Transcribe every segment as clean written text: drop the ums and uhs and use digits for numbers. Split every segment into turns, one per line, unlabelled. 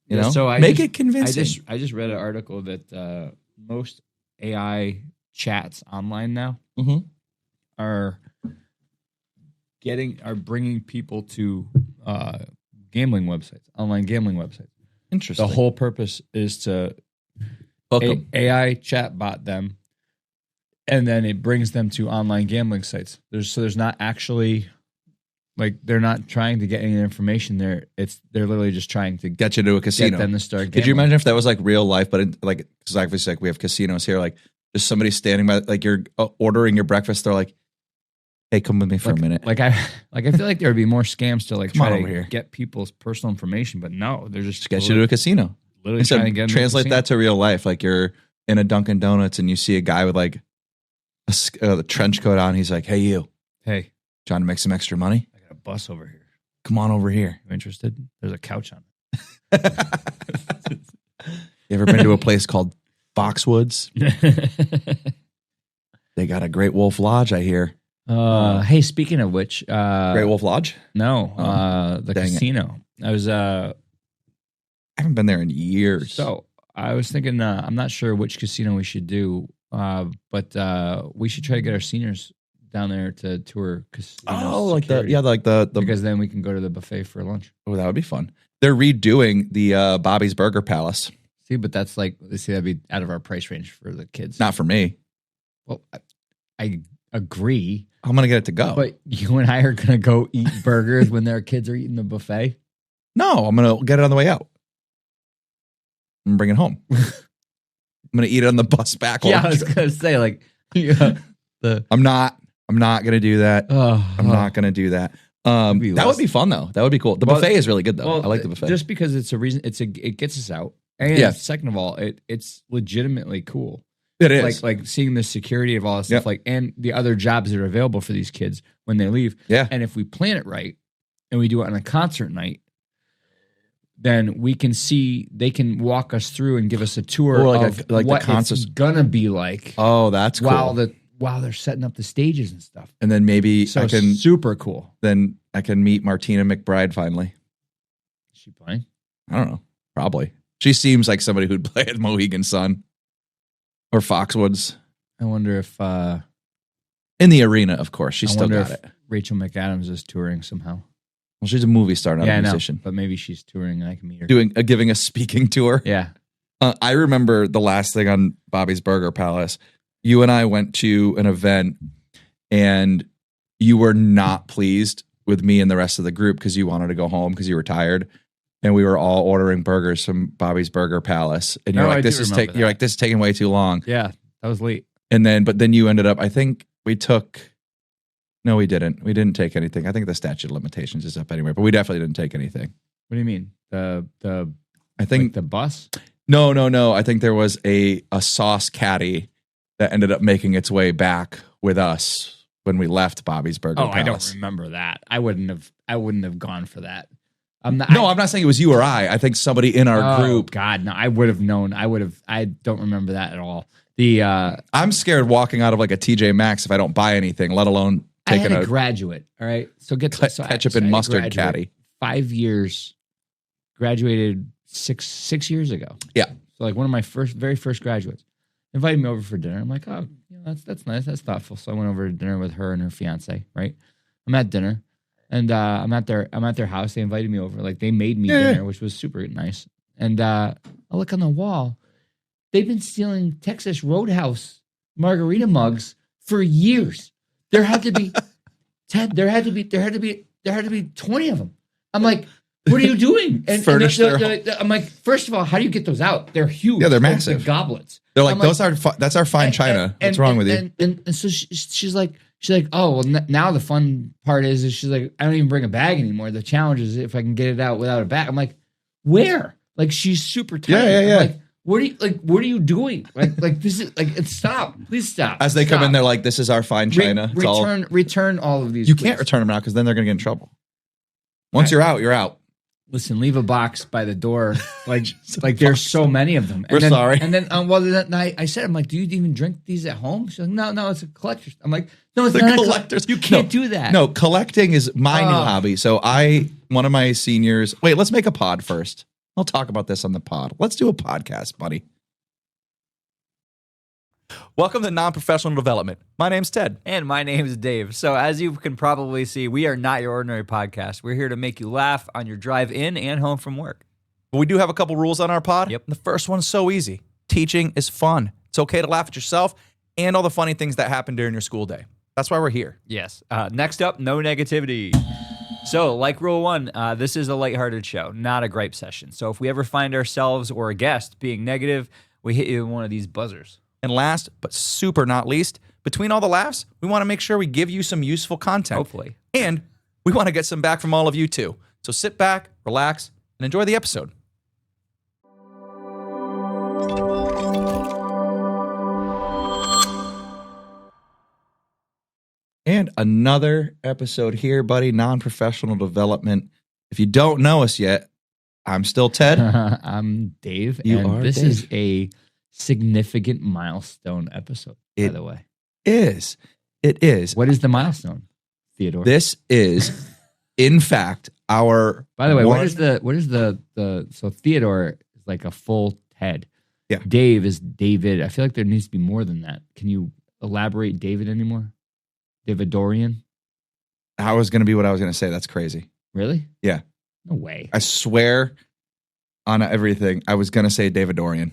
You know,
so
make it convincing.
I just read an article that most AI chats online now are bringing people to gambling websites, online gambling websites.
Interesting.
The whole purpose is to AI chat bot them, and then it brings them to online gambling sites. There's not actually like they're not trying to get any information there. They're literally just trying to
get you to a casino.
Get them to start gambling.
Could you imagine if that was like real life, but because obviously like we have casinos here, like just somebody standing by, like you're ordering your breakfast, they're like, "Hey, come with me for a minute."
Like I feel like there would be more scams to like try to
here.
get people's personal information, but no, they're just
get you to a casino.
Literally trying to get
translate that to real life. Like you're in a Dunkin' Donuts and you see a guy with like the trench coat on. He's like, "Hey, you.
Hey,
trying to make some extra money?
I got a bus over here.
Come on over here.
You interested? There's a couch on it."
You ever been to a place called Foxwoods? They got a Great Wolf Lodge, I hear.
Hey, speaking of which,
Great Wolf Lodge?
No, the casino. I
haven't been there in years.
So I was thinking, I'm not sure which casino we should do, but we should try to get our seniors down there to tour casinos.
Oh, like the
because then we can go to the buffet for lunch.
Oh, that would be fun. They're redoing the Bobby's Burger Palace.
See, but that's like, that'd be out of our price range for the kids.
Not for me.
Well, I agree.
I'm gonna get it to go.
But you and I are gonna go eat burgers when their kids are eating the buffet.
No, I'm gonna get it on the way out. I'm gonna bring it home. I'm gonna eat it on the bus back home.
Yeah, I was gonna say like,
I'm not gonna do that. I'm not gonna do that. That would be fun though. That would be cool. The buffet is really good though. I like the buffet
just because it's a reason. It gets us out, and second of all, it's legitimately cool.
It is
like seeing the security of all this stuff, like and the other jobs that are available for these kids when they leave.
Yeah,
and if we plan it right and we do it on a concert night, then we can see they can walk us through and give us a tour of what the concert's gonna be like.
Oh, that's cool.
While they're setting up the stages and stuff,
and then maybe I can
super cool.
Then I can meet Martina McBride finally.
Is she playing?
I don't know. Probably. She seems like somebody who'd play at Mohegan Sun. Or Foxwoods.
I wonder if
in the arena, of course, she's still got it.
Rachel McAdams is touring somehow.
Well, she's a movie star, not a musician.
But maybe she's touring and I can meet her.
Giving a speaking tour.
Yeah.
I remember the last thing on Bobby's Burger Palace. You and I went to an event, and you were not pleased with me and the rest of the group because you wanted to go home because you were tired. And we were all ordering burgers from Bobby's Burger Palace, and you're like, "This is taking way too long."
Yeah, that was late.
And then you ended up. I think we took. No, we didn't. We didn't take anything. I think the statute of limitations is up anyway, but we definitely didn't take anything.
What do you mean?
I think
like the bus.
No. I think there was a sauce caddy that ended up making its way back with us when we left Bobby's Burger Palace.
I don't remember that. I wouldn't have gone for that.
I'm not saying it was you or I. I think somebody in our group.
God, no, I would have known. I don't remember that at all.
I'm scared walking out of like a TJ Maxx if I don't buy anything, let alone taking
a graduate. All right, so
ketchup and mustard caddy.
5 years, graduated six years ago.
Yeah,
so like one of my very first graduates invited me over for dinner. I'm like, oh, that's nice, that's thoughtful. So I went over to dinner with her and her fiance. Right, I'm at dinner. And I'm at their house. They invited me over. Like they made me dinner, which was super nice. And I look on the wall. They've been stealing Texas Roadhouse margarita mugs for years. There had to be 10. There had to be 20 of them. I'm like, what are you doing? And I'm like, first of all, how do you get those out? They're huge.
Yeah, they're massive.
The goblets.
They're like, that's our fine china. What's wrong with you?
And so she's like, oh, well, now the fun part is she's like, I don't even bring a bag anymore. The challenge is if I can get it out without a bag. I'm like, where? Like she's super tired.
Yeah.
Like, what are you doing? Like this is like, stop. Please stop.
As they come in, they're like, this is our fine china.
Return all of these.
You can't return them now because then they're going to get in trouble. Once you're out, you're out.
Listen, leave a box by the door. Like there's so many of them.
We're sorry.
And then, that night I said, I'm like, do you even drink these at home? She's like, no, it's a collector's. I'm like, no, it's not collector's. You can't do that.
No, collecting is my new hobby. So one of my seniors, wait, let's make a pod first. I'll talk about this on the pod. Let's do a podcast, buddy. Welcome to Non-Professional Development. My name's Ted.
And my name is Dave. So as you can probably see, we are not your ordinary podcast. We're here to make you laugh on your drive in and home from work.
But we do have a couple rules on our pod.
Yep.
The first one's so easy. Teaching is fun. It's okay to laugh at yourself and all the funny things that happen during your school day. That's why we're here.
Yes. Next up, no negativity. So like rule one, this is a lighthearted show, not a gripe session. So if we ever find ourselves or a guest being negative, we hit you with one of these buzzers.
And last, but super not least, between all the laughs, we want to make sure we give you some useful content.
Hopefully.
And we want to get some back from all of you too. So sit back, relax, and enjoy the episode. And another episode here, buddy. Non-professional development. If you don't know us yet, I'm still Ted.
I'm Dave.
You
and
are
this
Dave.
is a significant milestone episode, by
It
the way.
It is.
What is the milestone, Theodore?
This is, in fact, our.
By the way,
one-
what is the so Theodore is like a full Ted.
Yeah.
Dave is David. I feel like there needs to be more than that. Can you elaborate David anymore? Davidorian?
That was going to be what I was going to say. That's crazy.
Really?
Yeah.
No way.
I swear on everything, I was going to say Davidorian.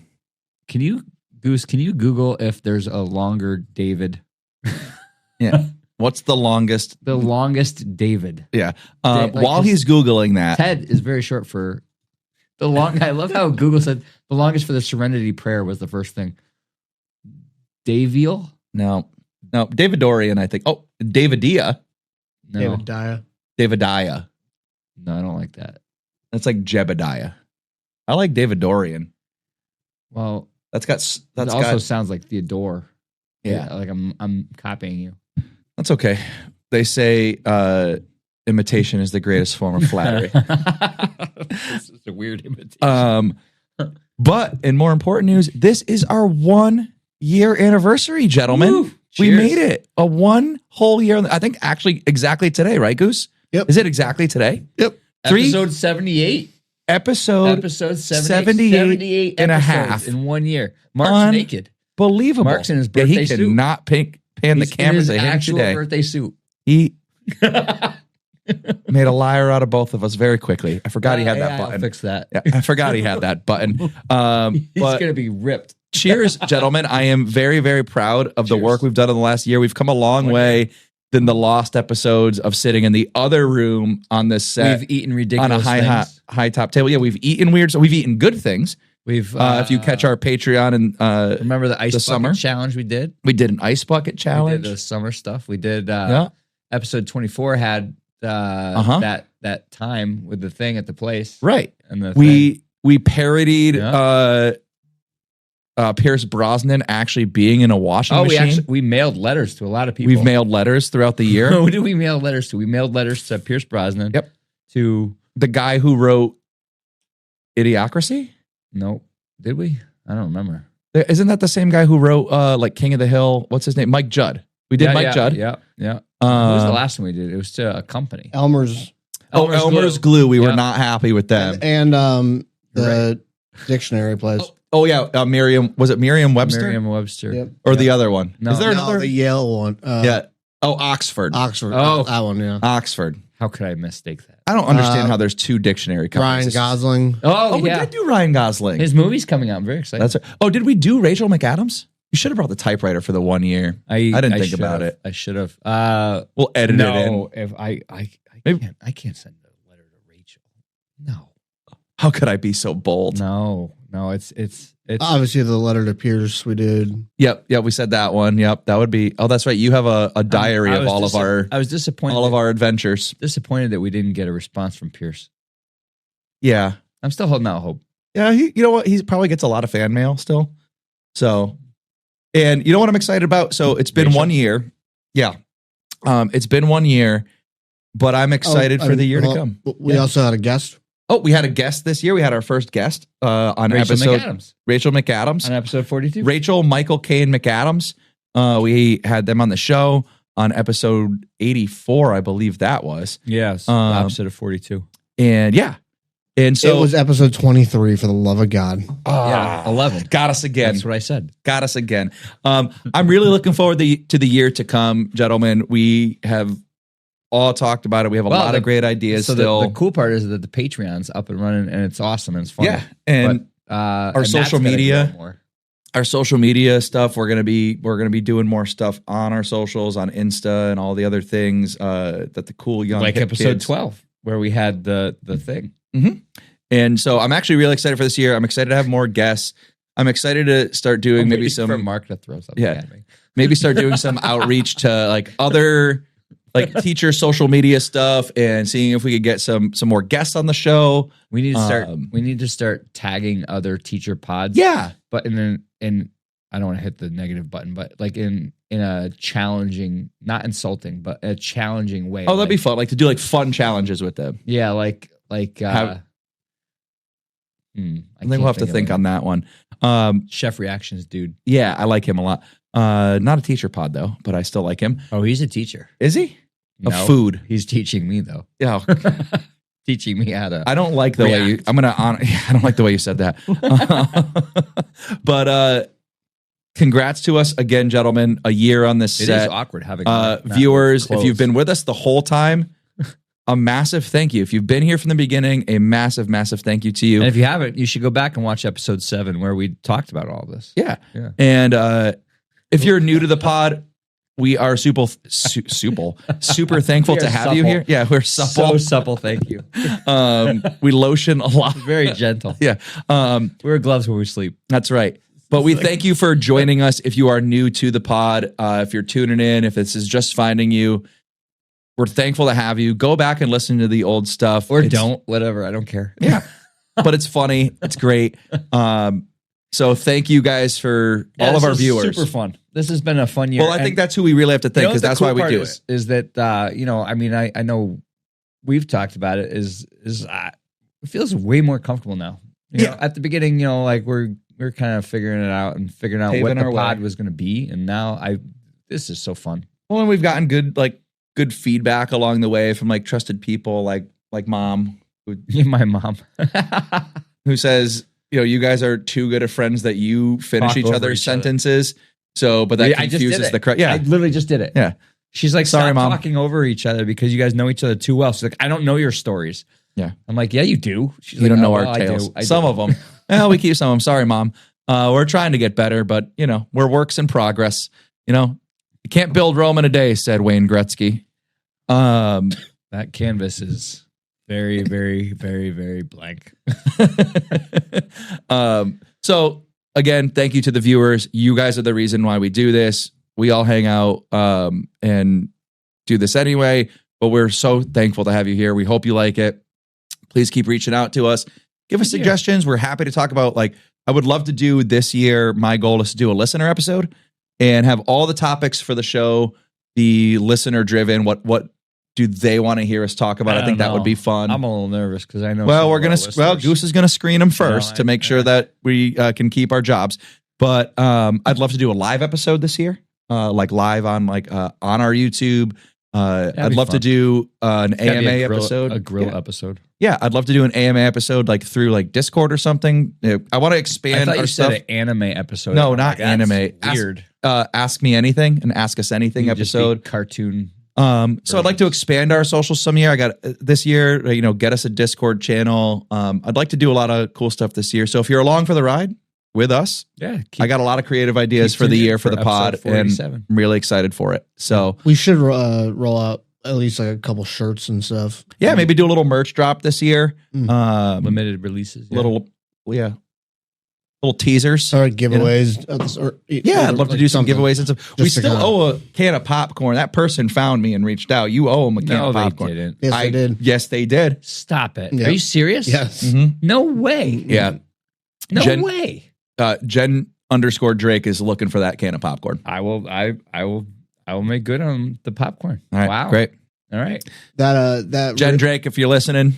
Can you Google if there's a longer David?
Yeah. What's the longest?
The longest David.
Yeah.
Like
While
this-
he's Googling that.
Ted is very short for the long. I love how Google said the longest for the Serenity Prayer was the first thing. Daviel?
No. Davidorian, I think. Oh, Davidia.
No.
Davidiah.
No, I don't like that.
That's like Jebediah. I like Davidorian.
Well,
That's
it also sounds like Theodore.
Yeah.
Like I'm copying you.
That's okay. They say imitation is the greatest form of flattery.
This is a weird imitation.
But in more important news, this is our 1 year anniversary, gentlemen.
Woo!
We
Cheers.
made it a 1 whole year. I think actually exactly today, right, Goose?
Yep.
Is it exactly today?
Yep.
Episode 78.
Episode 78 and a
episodes
half.
in 1 year. Mark's naked.
Believable.
Mark's in his
Yeah,
birthday
he
suit.
cannot pan the
He's in
cameras
his
at him
actual
today.
birthday suit.
He made a liar out of both of us very quickly. I forgot he had that
I'll
button.
fix that.
Yeah, I forgot he had that button.
He's
But
gonna be ripped.
cheers, gentlemen. I am very, very proud of the
Cheers.
work we've done in the last year. We've come a long
1
way than the lost episodes of sitting in the other room on this set
We've eaten
on
ridiculous
a
things.
high top table. Yeah, we've eaten weird. So we've eaten good things.
We've
If you catch our Patreon and
remember the ice
the
bucket
summer?
challenge we did.
we did an ice bucket
We
challenge.
did the summer stuff. We did.
Yeah.
Episode 24 had that time with the thing at the place.
Right.
And the thing.
We parodied
Yeah.
Pierce Brosnan actually being in a washing machine.
We mailed letters to a lot of people.
We've mailed letters throughout the year.
Who did we mail letters to? We mailed letters to Pierce Brosnan.
Yep.
To
The guy who wrote Idiocracy?
no, did we? I don't remember.
Isn't that the same guy who wrote like King of the Hill? What's his name? Mike Judd. We did Mike Judd.
Yeah. What was the
Um,
last one we did? It was to a company.
Elmer's
Elmer's Glue. We were
Yeah.
not happy with them.
and the dictionary place.
Oh yeah, Merriam. Was it Merriam-Webster
Merriam-Webster.
Yep.
or the other one?
No.
Is there
No,
another?
the Yale one.
Yeah. Oh, Oxford.
Oxford.
Oh.
That one, yeah.
Oxford.
How could I mistake that?
I don't understand
Uh,
how there's two dictionary
Ryan
companies.
Gosling.
Oh,
Oh, we
yeah.
did do Ryan Gosling.
His movie's coming out. I'm very excited.
That's right. Oh, did we do Rachel McAdams? You should have brought the typewriter for the 1 year. I didn't think
should
about
have.
it.
I should have.
We'll edit it in.
No, if I
Maybe-
can't. I can't send a letter to Rachel. No,
How could I be so bold?
no. It's
Obviously, the letter to Pierce we did.
Yep. We said that one. Yep. That would be. Oh, that's right. You have a diary of all of our
I was disappointed.
all of our adventures.
disappointed that we didn't get a response from Pierce.
Yeah.
I'm still holding out hope.
Yeah. You know what? He probably gets a lot of fan mail still. So, and you know what I'm excited about? So it's been
Rachel?
1 year. Yeah. It's been 1 year, but I'm excited for the year to come.
We also had a guest.
Oh, we had a guest this year. We had our first guest on
Rachel
episode
McAdams
Rachel McAdams.
on episode 42.
Rachel, Michael, Kane McAdams. We had them on the show on episode 84, I believe that was.
Yes,
Um,
opposite of 42.
And yeah. And so
it was episode 23, for the love of God.
Yeah, 11.
Got us again.
That's what I said.
Got us again. I'm really looking forward to the year to come, gentlemen. We have all talked about it. We have a lot of great ideas
So
still.
the cool part is that the Patreon's up and running, and it's awesome and it's fun.
Yeah, and
our
social media, our social media stuff. We're gonna be doing more stuff on our socials, on Insta, and all the other things that the cool young
like
hip
episode
kids.
12 where we had the thing.
Mm-hmm. And so I'm actually really excited for this year. I'm excited to have more guests. I'm excited to start doing maybe some
for Mark to throw something at me.
maybe start doing some outreach to like other like teacher social media stuff and seeing if we could get some more guests on the show.
We need to start tagging other teacher pods.
Yeah.
But in I don't want to hit the negative button, but like in a challenging, not insulting, but a challenging way.
Oh, that'd be fun. Like to do like fun challenges with them.
Yeah, like
I think we'll have to think on that one.
Chef Reactions, dude.
Yeah, I like him a lot. Not a teacher pod though, but I still like him.
Oh, he's a teacher.
Is he?
No,
Of food.
He's teaching me though.
Yeah.
Teaching me how to.
I don't like the way you. I don't like the way you said that. But congrats to us again, gentlemen. A year on this
It
set.
is awkward having
Viewers,
close.
if you've been with us the whole time, a massive thank you. If you've been here from the beginning, a massive, massive thank you to you.
And if you haven't, you should go back and watch episode 7 where we talked about all this.
Yeah.
Yeah.
And if you're new to the pod, we are super thankful
We
to
are
have you
supple.
here. Yeah, we're supple.
So supple, thank you.
We lotion a lot.
Very gentle.
Yeah.
We wear gloves when we sleep.
That's right. But we thank you for joining us. If you are new to the pod, if you're tuning in, if this is just finding you, we're thankful to have you. Go back and listen to the old stuff.
Or don't, whatever. I don't care.
Yeah. But it's funny. It's great. So thank you guys for all of our viewers.
Super fun. This has been a fun year.
Well, I think that's who we really have to thank because that's why we do it.
Is that I mean, I know we've talked about it. It feels way more comfortable now. You know, at the beginning, like we're kind of figuring it out and figuring out what the pod was going to be, and now this is so fun.
Well, and we've gotten good feedback along the way from like trusted people, like mom,
My mom,
who says, you guys are too good of friends that you finish
Talk
each
over
other's
each other.
sentences. So, but that
I just did
confuses
it.
the crowd.
I
Yeah,
literally just did it.
yeah.
She's like,
Sorry,
stop
Mom.
talking over each other because you guys know each other too well. She's like, I don't know your stories.
Yeah.
I'm like, yeah, you do. She's
You
like,
don't know
"Oh,
our
well,
tales.
I do.
Some of them. Well, we keep some of them. Sorry, Mom. We're trying to get better, but we're works in progress. You can't build Rome in a day, said Wayne Gretzky.
That canvas is very, very, very, very blank.
So again, thank you to the viewers. You guys are the reason why we do this. We all hang out and do this anyway, but we're so thankful to have you here. We hope you like it. Please keep reaching out to us. Give us suggestions. We're happy to talk about, I would love to do this year. My goal is to do a listener episode and have all the topics for the show be listener driven. What do they want to hear us talk about? I think that would be fun.
I'm a little nervous because I know.
Well, Goose is going to screen them first to make sure that we can keep our jobs. But I'd love to do a live episode this year, live on on our YouTube. I'd love to do an AMA episode,
a grill episode.
Yeah, I'd love to do an AMA episode through Discord or something. I want to expand.
I thought
our
you
stuff.
said an anime episode.
No, not anime.
Weird.
Ask me anything and ask us anything
You just
episode.
be cartoon.
So I'd like to expand our socials some year. I got this year, get us a Discord channel. I'd like to do a lot of cool stuff this year. So if you're along for the ride with us, I got a lot of creative ideas for the year for the pod, and I'm really excited for it. So
We should roll out at least a couple shirts and stuff.
yeah, maybe do a little merch drop this year.
Limited releases.
Little teasers.
Or giveaways.
Yeah, I'd love to do some giveaways and stuff. We still owe a can of popcorn. That person found me and reached out. You owe them a can of popcorn.
They didn't.
Yes, they did.
Yes, they did.
Stop it.
Yeah.
Are you serious?
Yes.
Mhm.
No way.
Yeah.
No way.
Jen_Drake is looking for that can of popcorn.
I will make good on the popcorn.
All right,
Wow.
great.
All right.
That
Jen Drake, if you're listening,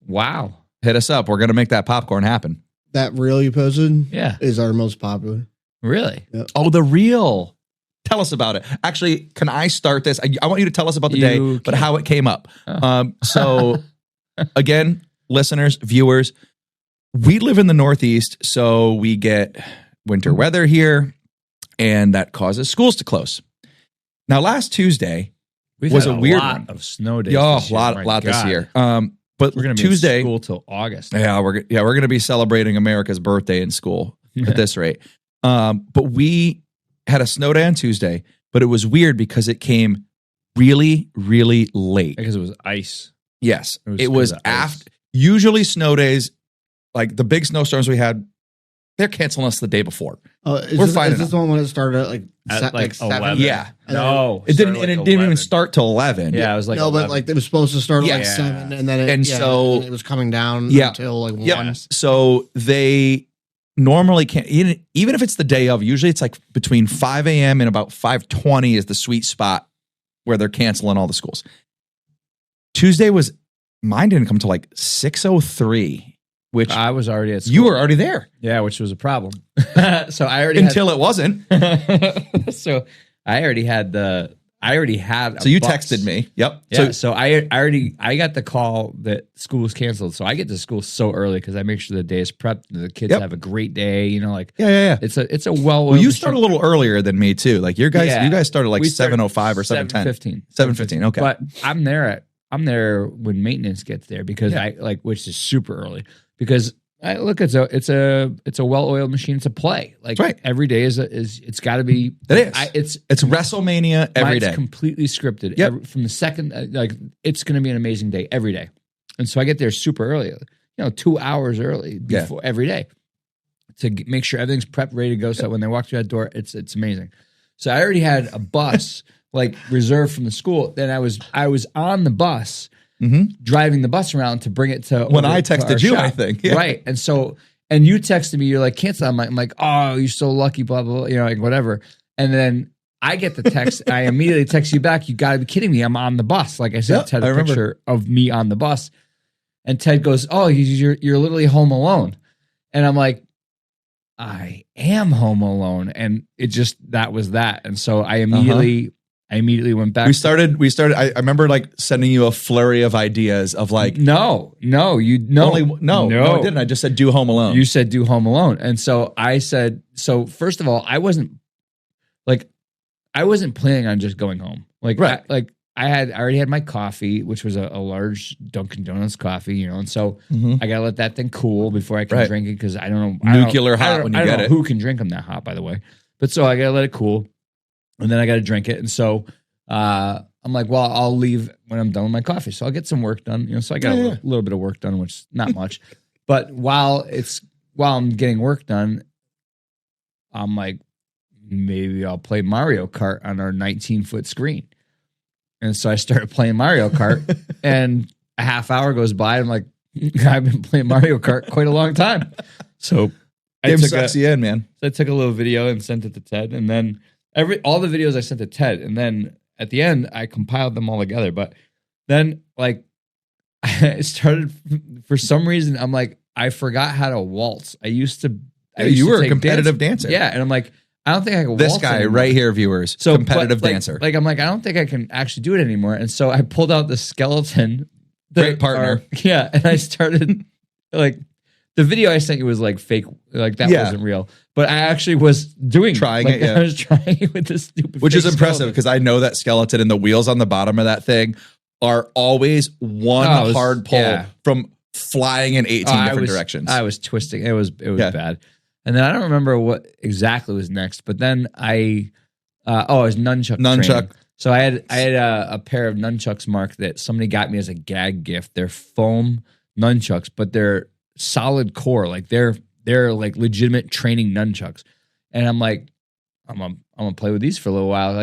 Wow.
hit us up. We're gonna make that popcorn happen.
that reel you posted
Yeah.
is our most popular.
Really?
Oh, the reel. Tell us about it. Actually, can I start this? I want you to tell us about the day, but how it came up.
Oh.
So again, listeners, viewers, we live in the Northeast, so we get winter weather here, and that causes schools to close. Now, last Tuesday was a weird
lot
one.
of snow days.
Yeah,
this year.
lot
My
this
God.
year. But
We're going to be
Tuesday,
in school till August.
yeah, we're going to be celebrating America's birthday in school at this rate. But we had a snow day on Tuesday, but it was weird because it came really, really late.
Because it was ice.
Yes,
It was
it was
'cause of ice.
after. Usually, snow days, like the big snowstorms we had, they're canceling us the day before. We're fine
Is this the one when it started at
At like
7?
11.
Yeah,
No.
it didn't.
started
And it
like
didn't even
11.
start till 11.
Yeah, it was like
no,
11.
but like it was supposed to start at like
Yeah.
7, and then
And so-
it was coming down
Yeah.
until like
Yep.
1.
So they normally can't, even if it's the day of, usually it's like between 5 a.m. and about 5:20 is the sweet spot where they're canceling all the schools. Tuesday was, mine didn't come till like 6:03, which
I was already at school.
you were already there
Yeah, which was a problem. So I already
until it wasn't.
So I already had a
So you
bus.
texted me. Yep.
Yeah, so I got the call that school was canceled. So I get to school so early because I make sure the day is prepped. The kids
Yep.
have a great day. You know, like
Yeah.
it's a
Well, you start a little earlier than me too. Like you guys started like
We started
7:05 or 7:10.
7:15.
7:15. Okay.
But I'm there when maintenance gets there because
Yeah.
which is super early because it's a well-oiled machine. It's a play. Like
That's right.
every day is it's got to be.
It is. It's WrestleMania every day.
Mine's completely scripted.
Yep.
From the second, it's going to be an amazing day every day. And so I get there super early, 2 hours early before every day to make sure everything's prepped, ready to go. So when they walk through that door, it's amazing. So I already had a bus reserved from the school. Then I was on the bus, driving the bus around to bring it to
When
over
I
to our
texted you,
shop.
I think. Yeah.
Right. And so, and you texted me, you're like, cancel. I'm like, oh, you're so lucky, blah, blah, blah, whatever. And then I get the text. I immediately text you back. You got to be kidding me. I'm on the bus. Like I sent
Yep,
Ted
I
a
remember.
picture of me on the bus. And Ted goes, oh, you're literally home alone. And I'm like, I am home alone. And it just, that was that. And so I immediately went back.
We started. I remember sending you a flurry of ideas of
no,
no, I didn't. I just said do Home Alone.
You said do Home Alone. And so I said, so first of all, I wasn't planning on just going home.
Right.
I already had my coffee, which was a large Dunkin' Donuts coffee, and so
Mhm.
I gotta let that thing cool before I can
Right.
drink it because I don't know
Nuclear hot when you
I don't
get
know
it.
who can drink them that hot, by the way. But so I gotta let it cool, and then I gotta drink it, and so I'm like, well, I'll leave when I'm done with my coffee, so I'll get some work done. So I got a little bit of work done, which is not much, but while I'm getting work done, I'm like, maybe I'll play Mario Kart on our 19-foot screen. And so I started playing Mario Kart, and a half hour goes by. I'm like, I've been playing Mario Kart quite a long time. So I
sucks you in, man.
I took a little video and sent it to Ted, and then all the videos I sent to Ted, and then at the end I compiled them all together. But then I started for some reason. I'm like, I forgot how to waltz.
You were a competitive dancer.
Yeah, and I'm like, I don't think I can
This
waltz
guy
anymore.
right here, viewers, competitive dancer.
I'm like, I don't think I can actually do it anymore. And so I pulled out the skeleton.
Great partner.
And I started the video I sent you was fake. That wasn't real. But I actually was doing
Trying it, yeah.
I was trying it with this stupid
Which
fake
is impressive
skeleton.
because I know that skeleton and the wheels on the bottom of that thing are always one
Oh, it was-
hard pull
yeah.
from flying in 18 different directions.
I was twisting. It was bad. And then I don't remember what exactly was next. But then it was nunchuck.
Nunchuck.
training. So I had a pair of nunchucks, Mark, that somebody got me as a gag gift. They're foam nunchucks, but they're solid core. They're legitimate training nunchucks. And I'm like, I'm gonna play with these for a little while.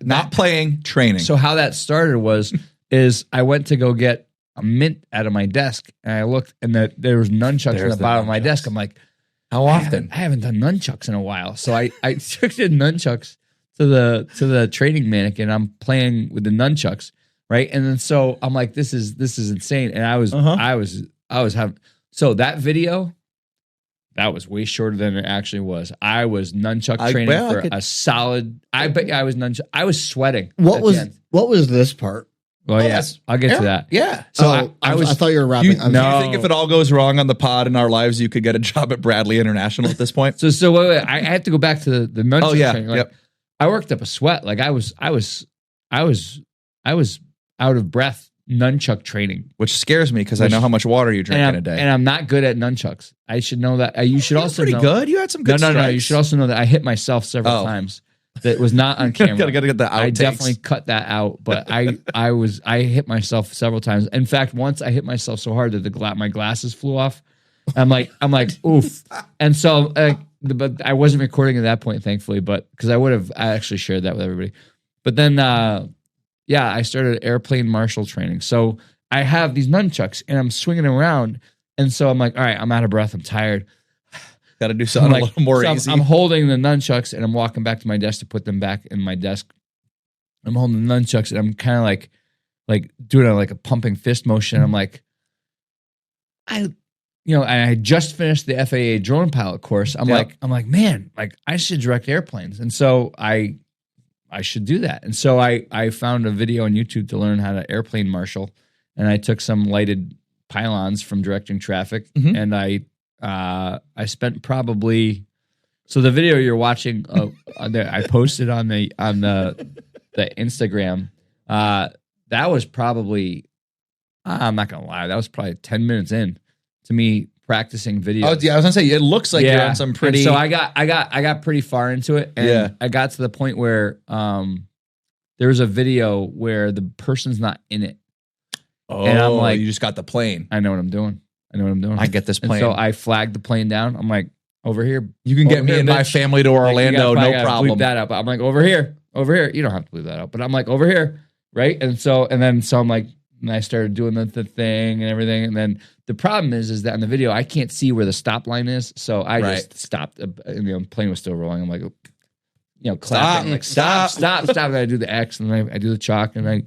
Not playing, training.
So how that started is I went to go get a mint out of my desk, and I looked, and there was nunchucks
There's
on the
the
bottom of my
nunchucks.
desk. I'm like,
How often?
I haven't done nunchucks in a while. So I took the nunchucks to the training mannequin. I'm playing with the nunchucks, right? And then so I'm like, this is insane. And I was having, so that video, that was way shorter than it actually was. I was nunchuck training for a solid. I bet you I was nunchuck. I was sweating.
What
at
was
the end.
what was this part?
Well, yeah,
that's-
I'll get to that.
Yeah.
So
I thought you were rapping.
Do you
No.
think if it all goes wrong on the pod in our lives, you could get a job at Bradley International at this point?
So wait, I have to go back to the nunchuck
Oh, yeah.
training. Like,
Yep.
I worked up a sweat. Like I was out of breath nunchuck training.
Which scares me because I know how much water you drink in a day.
And I'm not good at nunchucks. I should know that. You should also
pretty
know.
good. You had some good
No.
strikes.
You should also know that I hit myself several
Oh.
times. That was not on camera.
gotta get the outtakes.
I definitely cut that out. But I hit myself several times. In fact, once I hit myself so hard that my glasses flew off. I'm like oof. And so, but I wasn't recording at that point, thankfully. But because I actually shared that with everybody. But then, I started airplane marshal training. So I have these nunchucks and I'm swinging around. And so I'm like, all right, I'm out of breath. I'm tired.
Got to do something a little more easy.
I'm holding the nunchucks and I'm walking back to my desk to put them back in my desk. I'm holding the nunchucks and I'm kind of like doing a pumping fist motion. I'm like, I had just finished the FAA drone pilot course. I'm like, man, like I should direct airplanes. And so I should do that. And so I found a video on YouTube to learn how to airplane marshal. And I took some lighted pylons from directing traffic and I spent probably, so the video you're watching, I posted on the Instagram. That was probably, I'm not gonna lie, that was probably 10 minutes in to me practicing videos.
Oh yeah, I was gonna say it looks like you're on some pretty.
And so I got pretty far into it, and I got to the point where there was a video where the person's not in it.
Oh,
and I'm like,
you just got the plane.
I know what I'm doing.
I get this plane.
And so I flagged the plane down. I'm like, over here.
You can get
over
me
here,
and my
bitch.
family to Orlando,
Like,
no problem.
Bleep that out. But I'm like, over here. You don't have to bleep that out. But I'm like, over here, right? And so I'm like, and I started doing the thing and everything. And then the problem is that in the video, I can't see where the stop line is. So I just stopped. And the plane was still rolling. I'm like, clapping. Like, stop. And I do the X and then I do the chalk and I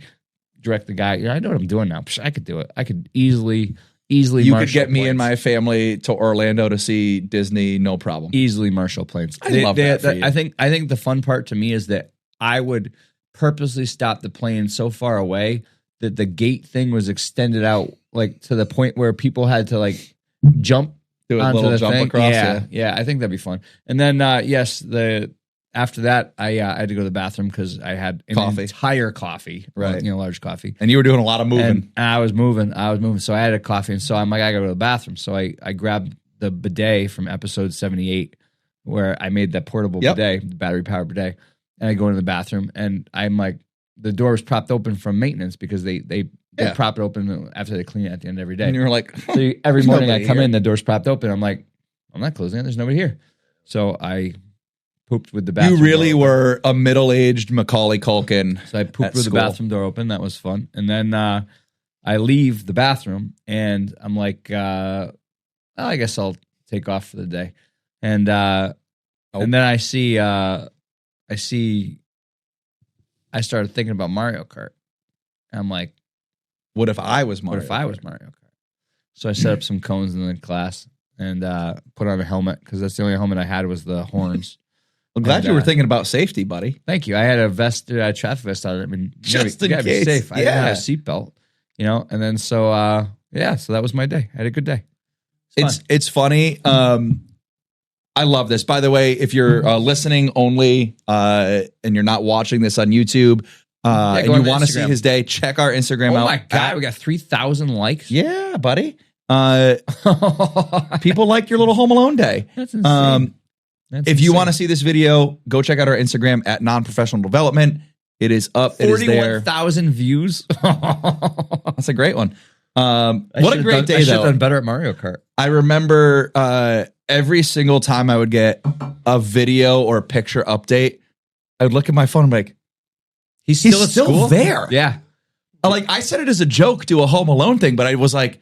direct the guy. I know what I'm doing now. I could do it. I could easily. You
could get me and my family to Orlando to see Disney, no problem.
Easily marshal planes.
I love that for you.
I think the fun part to me is that I would purposely stop the plane so far away that the gate thing was extended out like to the point where people had to like jump
Do a
onto
little
the
jump
thing.
across.
Yeah, I think that'd be fun. And then after that, I had to go to the bathroom because I had an entire coffee,
right?
Large coffee.
And you were doing a lot of moving.
And I was moving. So I had a coffee, and so I'm like, I gotta go to the bathroom. So I grabbed the bidet from episode 78, where I made that portable bidet, the battery powered bidet, and I go into the bathroom, and I'm like, the door was propped open from maintenance because they prop it open after they clean it at the end of every day.
And you were like,
so every morning I come in, the door's propped open. I'm like, I'm not closing it. There's nobody here. So I pooped with the bathroom.
You really
door
were a middle-aged Macaulay Culkin.
So I pooped with the bathroom door open. That was fun. And then I leave the bathroom and I'm like, I guess I'll take off for the day. And then I started thinking about Mario Kart. And I'm like,
what if I was Mario?
What if I was Mario Kart? So I set up some cones in the class and put on a helmet because that's the only helmet I had was the horns.
I'm glad you were thinking about safety, buddy.
Thank you. I had a vest, traffic vest on it. I mean,
just
you gotta
in case.
be safe. I didn't have a seatbelt, and then so that was my day. I had a good day.
It's funny. I love this. By the way, if you're listening only and you're not watching this on YouTube and you want to see his day, check our Instagram out.
Oh my God, we got 3,000 likes.
Yeah, buddy. People like your little Home Alone day.
That's insane.
If you want to see this video, go check out our Instagram at Non-Professional Development. It is up. It is there.
41,000 views.
That's a great one. What a great day,
I should have
though.
done better at Mario Kart.
I remember every single time I would get a video or a picture update, I would look at my phone and be like, he's still at school? There.
Yeah.
Like, I said it as a joke to a Home Alone thing, but I was like,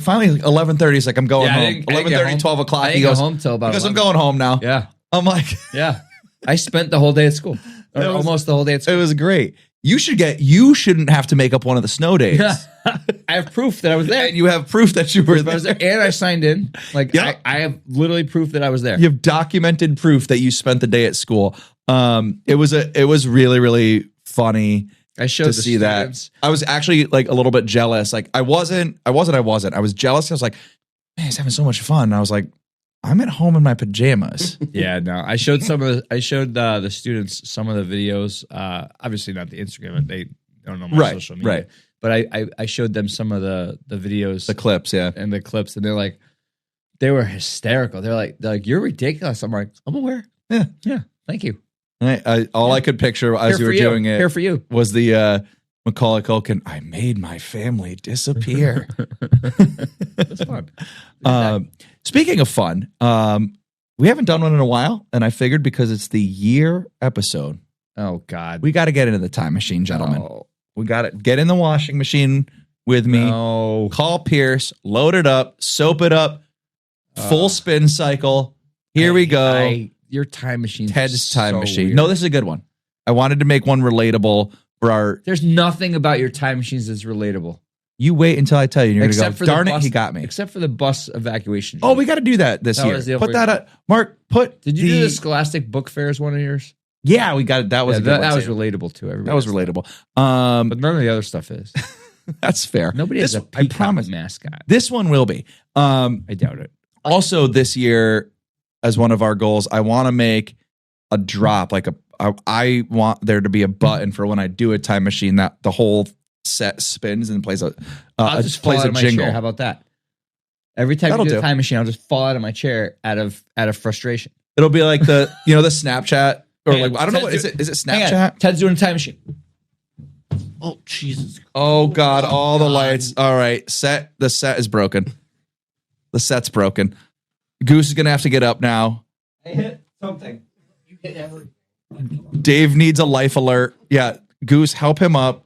finally 11:30. He's like, I'm going home. 11:30, 12 o'clock. He goes
home till about
I'm going home now.
Yeah.
I'm like,
yeah. I spent the whole day at school. Almost the whole day at school.
It was great. You shouldn't have to make up one of the snow days.
I have proof that I was there.
And you have proof that you were there.
And I signed in. Like, I have literally proof that I was there.
You have documented proof that you spent the day at school. It was really, really funny.
I showed
to
the
see
students.
that. I was actually like a little bit jealous. Like I was jealous. I was like, man, he's having so much fun. And I was like, I'm at home in my pajamas.
Yeah, no. I showed the students some of the videos. Obviously not the Instagram. They don't know my social media.
Right.
But I showed them some of the videos,
The clips, yeah.
and they're like, they were hysterical. They're like, you're ridiculous. I'm like, I'm aware.
Yeah.
Thank you.
And I could picture as you were doing it
Here for you.
was the Macaulay Culkin, I made my family disappear.
That's fun.
Speaking of fun, we haven't done one in a while, and I figured because it's the year episode,
Oh God.
we got to get into the time machine, gentlemen.
Oh,
We got to get in the washing machine with me.
no.
Call Pierce, load it up, soap it up, full spin cycle. Here we go.
Your time machine.
Ted's time
so
machine.
weird.
No, this is a good one. I wanted to make one relatable for our.
There's nothing about your time machines that's relatable.
You wait until I tell you. And you're going
Except
to
for
go,
the
darn it,
bus-
he got me.
Except for the bus evacuation.
Oh, we got to do that this
That
year.
was the
Put
only-
that up. Mark,
Did you do the Scholastic Book Fairs one of yours?
Yeah, we got it. That was a good
that
one,
was
too.
relatable to everybody.
That was relatable.
But none of the other stuff is.
That's fair.
Nobody has a
I
peacock
promise.
mascot.
This one will be.
I doubt it.
Also, this year, as one of our goals, I want to make a drop. I want there to be a button for when I do a time machine that the whole set spins and plays
I'll just fall
plays
out
a
of my
jingle.
chair. How about that? Every time
That'll
you do
do.
a time machine, I'll just fall out of my chair out of frustration.
It'll be like the the Snapchat or
Hang
like
on,
I don't know what
Ted's
is it
Hang on.
Snapchat?
Ted's doing a time machine.
Oh Jesus!
Oh God, all the lights. All right, the set is broken. The set's broken. Goose is gonna have to get up now.
I hit something.
Dave needs a life alert. Yeah, Goose, help him up.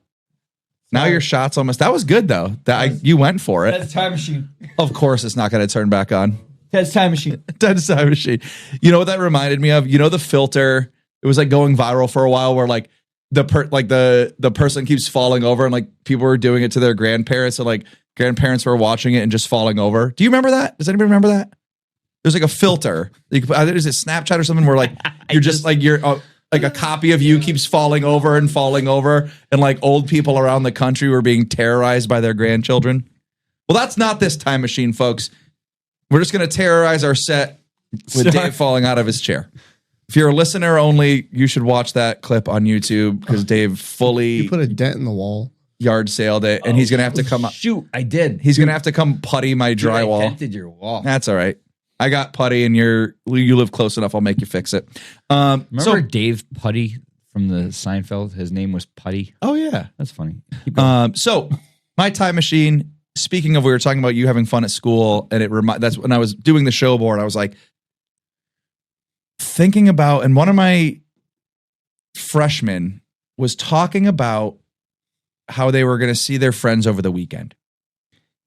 Now your shot's almost. That was good though. You went for it.
Ted's time machine.
Of course, it's not going to turn back on.
Ted's time machine.
Ted's time machine. You know what that reminded me of? You know the filter. It was like going viral for a while, where like the person keeps falling over, and like people were doing it to their grandparents, so like grandparents were watching it and just falling over. Do you remember that? Does anybody remember that? There's like a filter. You could put, is it Snapchat or something where like you're just like you're like a copy of you keeps falling over, and like old people around the country were being terrorized by their grandchildren. Well, that's not this time machine, folks. We're just going to terrorize our set with Dave falling out of his chair. If you're a listener only, you should watch that clip on YouTube because Dave fully
You put a dent in the wall.
yard sailed it, and he's going to have to come up.
Shoot, I did.
He's going to have to come putty my
I
drywall.
dented your wall.
That's all right. I got putty, and you live close enough. I'll make you fix it.
Remember Dave Putty from the Seinfeld? His name was Putty.
Oh yeah.
That's funny. Keep going.
So my time machine. Speaking of, we were talking about you having fun at school, and that's when I was doing the show board. I was like thinking about, and one of my freshmen was talking about how they were going to see their friends over the weekend.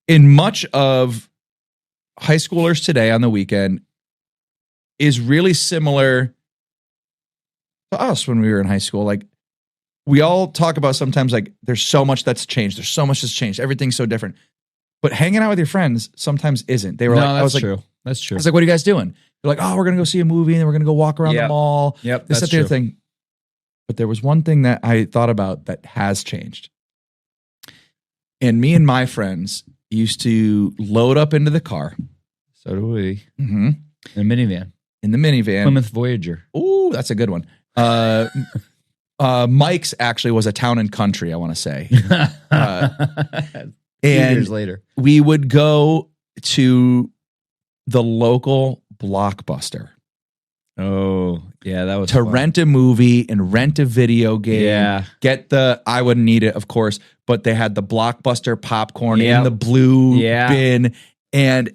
In much of high schoolers today on the weekend is really similar to us when we were in high school. Like we all talk about sometimes like there's so much that's changed. There's so much that's changed. Everything's so different. But hanging out with your friends sometimes isn't. They were like,
that's true. That's true.
I was like, what are you guys doing? They're like, oh, we're going to go see a movie and then we're going to go walk around the mall.
Yep.
This,
That's
that, the other
true.
thing. But there was one thing that I thought about that has changed. And me and my friends used to load up into the car.
So do we.
Mm-hmm.
In a minivan.
In the minivan.
Plymouth Voyager.
Ooh, that's a good one. Mike's actually was a town and country, I want to say.
2
And
years later.
we would go to the local Blockbuster
Oh, yeah, that was
to
fun.
rent a movie and rent a video game.
Yeah.
I wouldn't need it, of course, but they had the Blockbuster popcorn
Yep.
in the blue
Yeah.
bin. And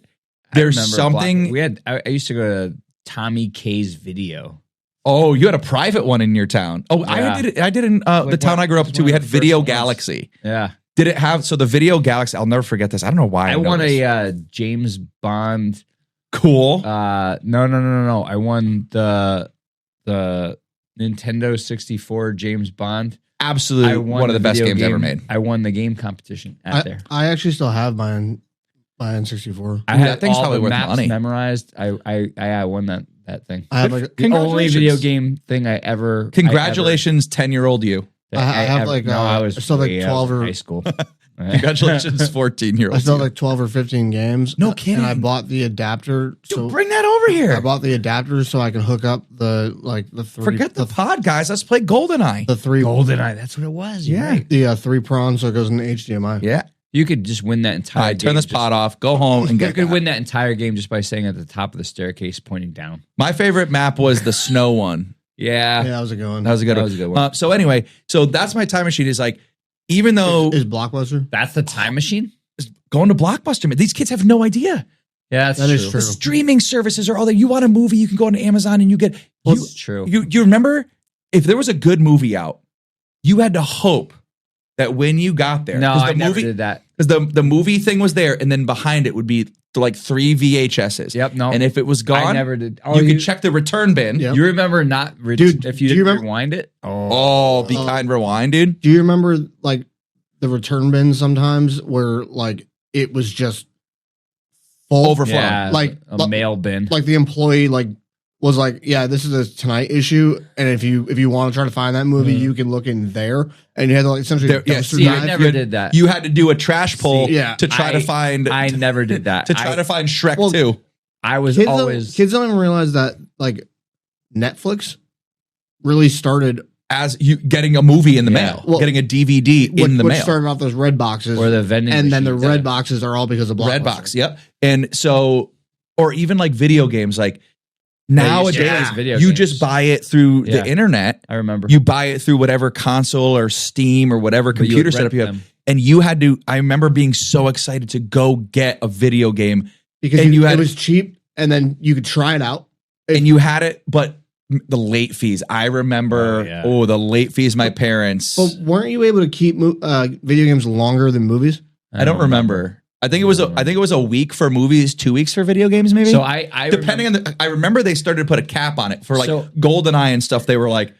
I
there's
remember
something.
I used to go to Tommy K's Video.
Oh, you had a private one in your town. Oh,
Yeah.
I did in the
Like
town
one-
I grew up
it was
to.
one
We
of
had
the first
Video
ones.
Galaxy.
Yeah.
Did it have, so the Video Galaxy, I'll never forget this. I don't know why
I
know
won
this.
a James Bond.
Cool.
No. I won the Nintendo 64 James Bond.
Absolutely
I won
one of the best
video
games ever
game-
made.
I won the game competition out there.
I actually still have my N64.
I
That
had
thing's
all
probably
the
worth
maps
money.
mememorized. I won that thing.
I have like
The only
Congratulations.
video game thing I ever.
Congratulations, 10-year-old you.
I have like
no, I was
still like
way
12
out of
or
high school.
Congratulations, 14-year-old.
I still have like 12 or 15 games.
No kidding.
And I bought the adapter.
Dude, bring that over here.
I bought the adapter so I can hook up the three.
Forget the pod, guys. Let's play GoldenEye.
The three
GoldenEye, that's what it was.
Yeah.
Right.
the 3 prongs, so it goes in HDMI.
Yeah.
You could just win that entire
All right,
game.
turn this pod off. Go home and
You
get
could
that.
win that entire game just by staying at the top of the staircase pointing down.
My favorite map was the snow one.
Yeah.
Yeah, that was a good one.
That was a good
That
one.
was a good one.
So anyway, so that's my time machine is like, even though
Is Blockbuster?
That's the time machine?
going to Blockbuster, man, these kids have no idea.
Yeah,
That is true.
The streaming services are all there. You want a movie, you can go on Amazon and you get.
That's true.
You remember if there was a good movie out, you had to hope that when you got there,
No,
'cause
I
the
never
movie,
did that.
because the movie thing was there, and then behind it would be like 3 VHSs.
Yep, no.
And if it was
I
gone,
never did.
you could check the return bin.
Yep.
You remember not
Dude,
if you
do
didn't
you remember-
rewind it?
Oh, be kind, rewind, dude.
Do you remember like the return bin sometimes where like it was just full
Overflow.
Yeah,
Like-
a mail bin.
like the employee like was like, yeah, this is a Tonight issue, and if you want to try to find that movie, you can look in there, and you had to like essentially
There- yeah,
dumpster
See, I
dive.
never did that.
You had to do a trash pull
See, yeah,
to try to find.
I never did that.
to try to find Shrek
Well,
2.
I was
kids
always
kids don't even realize that like Netflix really started
As you getting a movie in the
Yeah.
mail,
Well,
getting a DVD in the
which
mail.
started off those red boxes,
or the vending
and then the
machines.
red boxes are all because of Blockbuster.
Red box, yep. And so, or even like video games, like nowadays,
Yeah, video
you
games.
just buy it through
Yeah.
the internet.
I remember.
You buy it through whatever console or Steam or whatever
But you
computer
would
setup you
rent
have.
them.
And you had to, I remember being so excited to go get a video game,
because
And you had-
it was cheap, and then you could try it out.
and you had it, but the late fees. I remember,
Oh, yeah.
the late fees, my parents.
But weren't you able to keep video games longer than movies?
I don't remember. I think it was a week for movies, 2 weeks for video games, maybe.
So I
Depending on I remember they started to put a cap on it for like
So-
GoldenEye and stuff. They were like,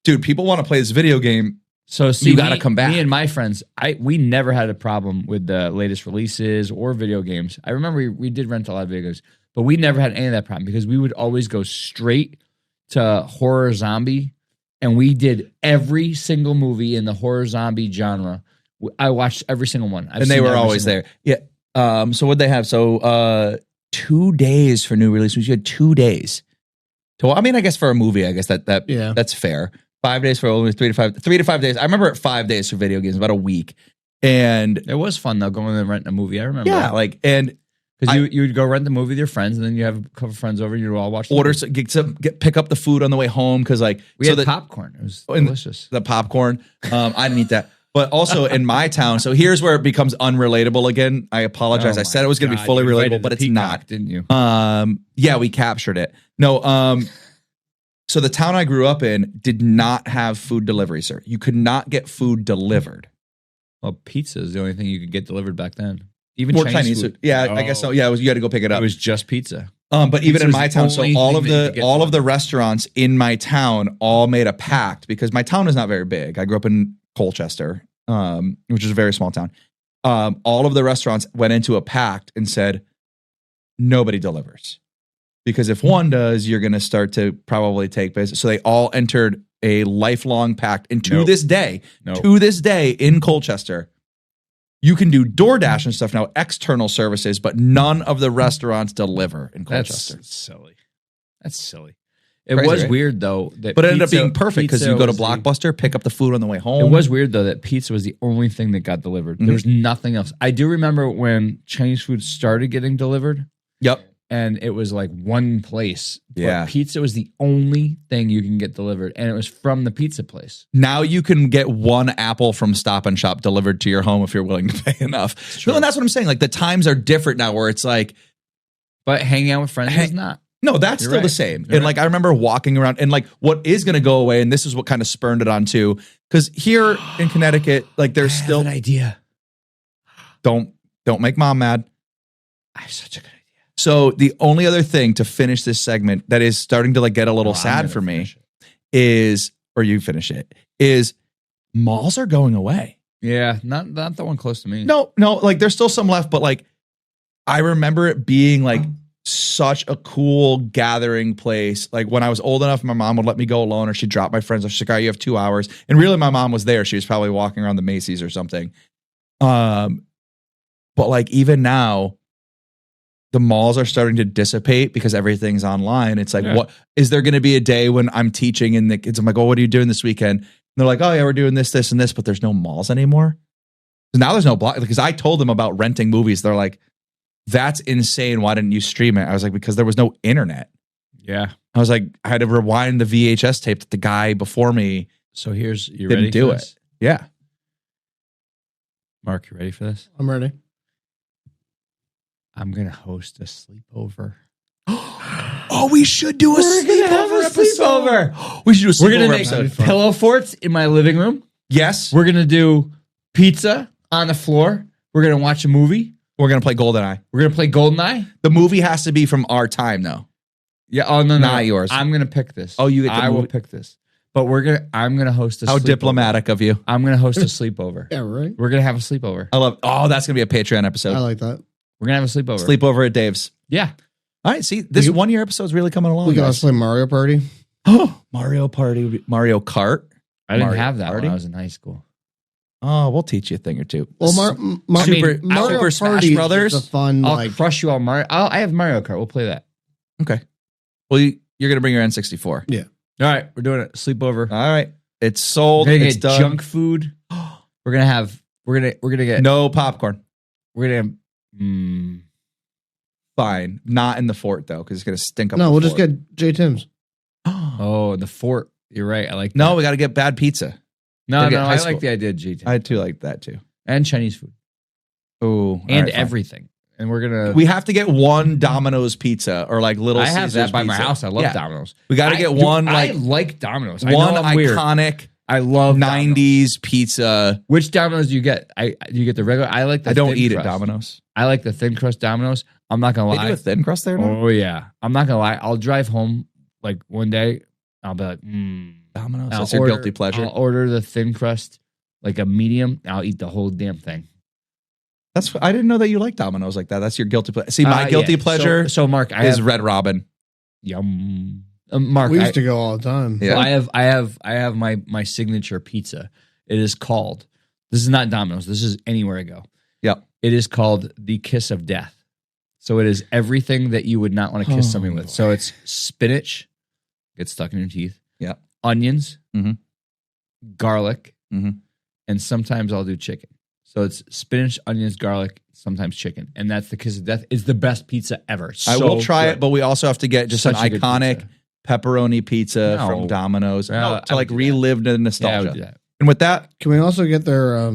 dude, people want to play this video game.
So see,
You gotta come back.
Me and my friends, we never had a problem with the latest releases or video games. I remember we did rent a lot of video games, but we never had any of that problem because we would always go straight to horror zombie, and we did every single movie in the horror zombie genre. I watched every single one,
And they were always there. Yeah. So what'd they have? So 2 days for new releases. You had 2 days. So I mean, I guess for a movie, I guess
Yeah.
that's fair. 5 days for only 3 to 5 days. I remember at 5 days for video games, about a week. And
It was fun though, going and renting a movie. I remember.
yeah, like, and
because you would go rent the movie with your friends, and then you have a couple friends over, and you'd all watch. The
order,
movie.
pick up the food on the way home. Cause like,
We
so
had
that
popcorn. It was
and
delicious.
the popcorn, I didn't eat that. But also in my town, so here's where it becomes unrelatable again. I apologize.
Oh
I said it was going to be
God,
fully
you
relatable,
invited
but
the
it's
Peacock,
not.
didn't you?
Yeah, we captured it. No, so the town I grew up in did not have food delivery, sir. You could not get food delivered.
Well, pizza is the only thing you could get delivered back then. Even
More
Chinese
Chinese
food.
food. Yeah, I guess so. Yeah, you had to go pick it
It
up.
was just pizza.
But even
Pizza
in
was
my
the
town, so
only
all
thing
of
that you could
the
get
all of
delivered.
the restaurants in my town all made a pact because my town is not very big. I grew up in Colchester, which is a very small town. All of the restaurants went into a pact and said nobody delivers because if one does, you're going to start to probably take business. So they all entered a lifelong pact, and to
Nope.
this day,
Nope.
in Colchester. You can do DoorDash and stuff now, external services, but none of the restaurants deliver in Colchester.
That's silly. That's silly. It
Crazy,
was
right?
weird though. That
But it ended up
pizza-
being perfect because
pizza
you go to
was the-
Blockbuster, pick up the food on the way home.
It was weird though that pizza was the only thing that got delivered.
Mhm.
There was nothing else. I do remember when Chinese food started getting delivered,
Yep.
and it was like one place. But
Yeah.
pizza was the only thing you can get delivered, and it was from the pizza place.
Now you can get one apple from Stop and Shop delivered to your home if you're willing to pay enough.
true.
No, and that's what I'm saying. Like the times are different now where it's like,
But hanging out with friends
Hey-
is not.
no, that's
You're
still the
right.
same.
You're
And like I remember walking around and like what is going to go away, and this is what kind of spurned it on too. Because here in Connecticut, like there's still
idea.
don't make mom mad.
I have such a good idea.
So the only other thing to finish this segment that is starting to like get a little
Oh, I'm
sad
gonna
for me
finish it.
is, or you finish it, is malls are going away.
Yeah, not the one close to me.
No, like there's still some left, but like I remember it being like such a cool gathering place. Like when I was old enough, my mom would let me go alone, or she'd drop my friends. She's like, all right, you have 2 hours. And really, my mom was there. She was probably walking around the Macy's or something. But like even now, the malls are starting to dissipate because everything's online. It's like, what is there going to be a day when I'm teaching and the kids, I'm like, oh, what are you doing this weekend? And they're like, oh yeah, we're doing this, this, and this, but there's no malls anymore. So now there's no block, because I told them about renting movies. They're like, that's insane. Why didn't you stream it? I was like, because there was no internet.
Yeah.
I was like, I had to rewind the VHS tape that the guy before me
So here's, you
didn't
ready
do
for
it.
this?
Yeah.
Mark, you ready for this?
I'm ready.
I'm going to host a sleepover.
Oh, we should do a
We're gonna have
sleepover
a
episode.
sleepover.
We should do a
We're going
sleepover
to make
episode.
pillow forts in my living room.
Yes.
We're going to do pizza on the floor. We're going to watch a movie.
We're going to play GoldenEye.
We're going to play GoldenEye.
The movie has to be from our time, though.
Yeah. Oh, no.
Not yours.
I'm going to pick this.
Oh, you get the
I will
movie.
pick this. But I'm going to host a
How
sleepover.
diplomatic of you.
I'm going to host a sleepover.
Yeah, right.
We're going to have a sleepover.
I love. Oh, that's going to be a Patreon episode.
I like that.
We're going to have a sleepover.
Sleepover at Dave's.
Yeah.
All right. See, this 1 year episode is really coming along.
We can
guys.
also play Mario Party.
Oh, Mario Party, Mario Kart.
I didn't
Mario
have that
Party?
when I was in high school.
Oh, we'll teach you a thing or two.
Well,
Super
Mario
Smash
Party
Brothers?
is a fun
I'll crush you all Mario. I have Mario Kart. We'll play that.
Okay. Well, you're going to bring your N64.
Yeah.
All right. We're doing it. Sleepover.
All right. It's sold.
We're gonna
It's
get
done.
junk food. We're gonna get
No popcorn.
we're gonna
Fine. Not in the fort, though, because it's going to stink up.
No,
the
we'll just
fort.
get J. Tim's.
oh, the fort. You're right. I like
No,
that.
we got to get bad pizza.
No,
gotta get
no,
high
I
school.
like the idea of GT.
I too like that, too.
And Chinese food.
Oh,
And everything. And we're gonna
We have to get one Domino's pizza or like Little
I have
Caesars
that by my
pizza.
house. I love
Yeah.
Domino's.
We got to get
Dude,
one
I
like
like Domino's.
one
I know I'm weird.
iconic
I love Domino's.
90s pizza.
Which Domino's do you get? You get the regular. I like the
I don't
thin
eat
crust.
at Domino's.
I like the thin crust Domino's. I'm not gonna
They
lie.
do a thin crust there now?
Oh yeah. I'm not gonna lie. I'll drive home like one day. I'll be like,
Domino's.
I'll
That's your
order-
guilty pleasure.
I'll order the thin crust, like a medium. I'll eat the whole damn thing.
I didn't know that you like Domino's like that. That's your guilty pleasure. See, my guilty
Yeah.
pleasure
So Mark, I
is
have
Red Robin.
yum. Mark,
We used to go all the time.
Yeah.
I have my signature pizza. It is called. This is not Domino's. This is anywhere I go.
Yep.
It is called the kiss of death. So it is everything that you would not want to kiss somebody with. So it's spinach, gets stuck in your teeth.
Yep.
Onions,
Mhm.
garlic,
Mhm.
and sometimes I'll do chicken. So it's spinach, onions, garlic, sometimes chicken, and that's the kiss of death. It's the best pizza ever.
I
So
will try
good.
it, but we also have to get just
Such
an
a good
iconic
pizza.
pepperoni pizza
No.
from Domino's
Well,
to
I
like
would do that.
relive the
Yeah, I
nostalgia.
would do that.
And with that,
Can we also get their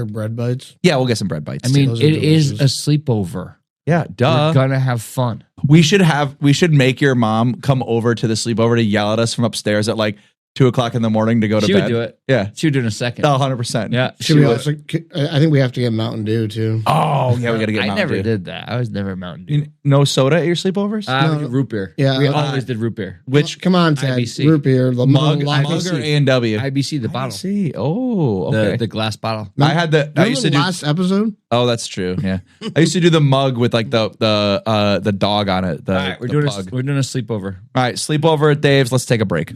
bread bites?
yeah, we'll get some bread bites.
I mean,
Those are
it is a
delicious.
sleepover.
yeah, duh.
We're gonna have fun.
We should make your mom come over to the sleepover to yell at us from upstairs at like 2:00 in the morning to go to
She
bed.
would do it.
Yeah.
She would do it in a second.
100%.
Yeah.
Should we also? I think we have to get Mountain Dew too.
Oh, yeah, we got to get
I
Mountain
never
Dew.
did that. I was never Mountain Dew.
No soda at your sleepovers?
We
No.
did root beer.
Yeah,
we
okay.
always did root beer.
Which
Come on, Ted.
IBC.
Root beer. The
mug
IBC.
or A&W?
IBC, the bottle.
IBC. Oh, okay.
The glass bottle.
I had the. I
Remember
used to
the
do.
last episode.
Oh, that's true. Yeah, I used to do the mug with like the dog on it. The,
All right, we're
the
doing
pug.
we're doing a sleepover.
All right, sleepover at Dave's. Let's take a break.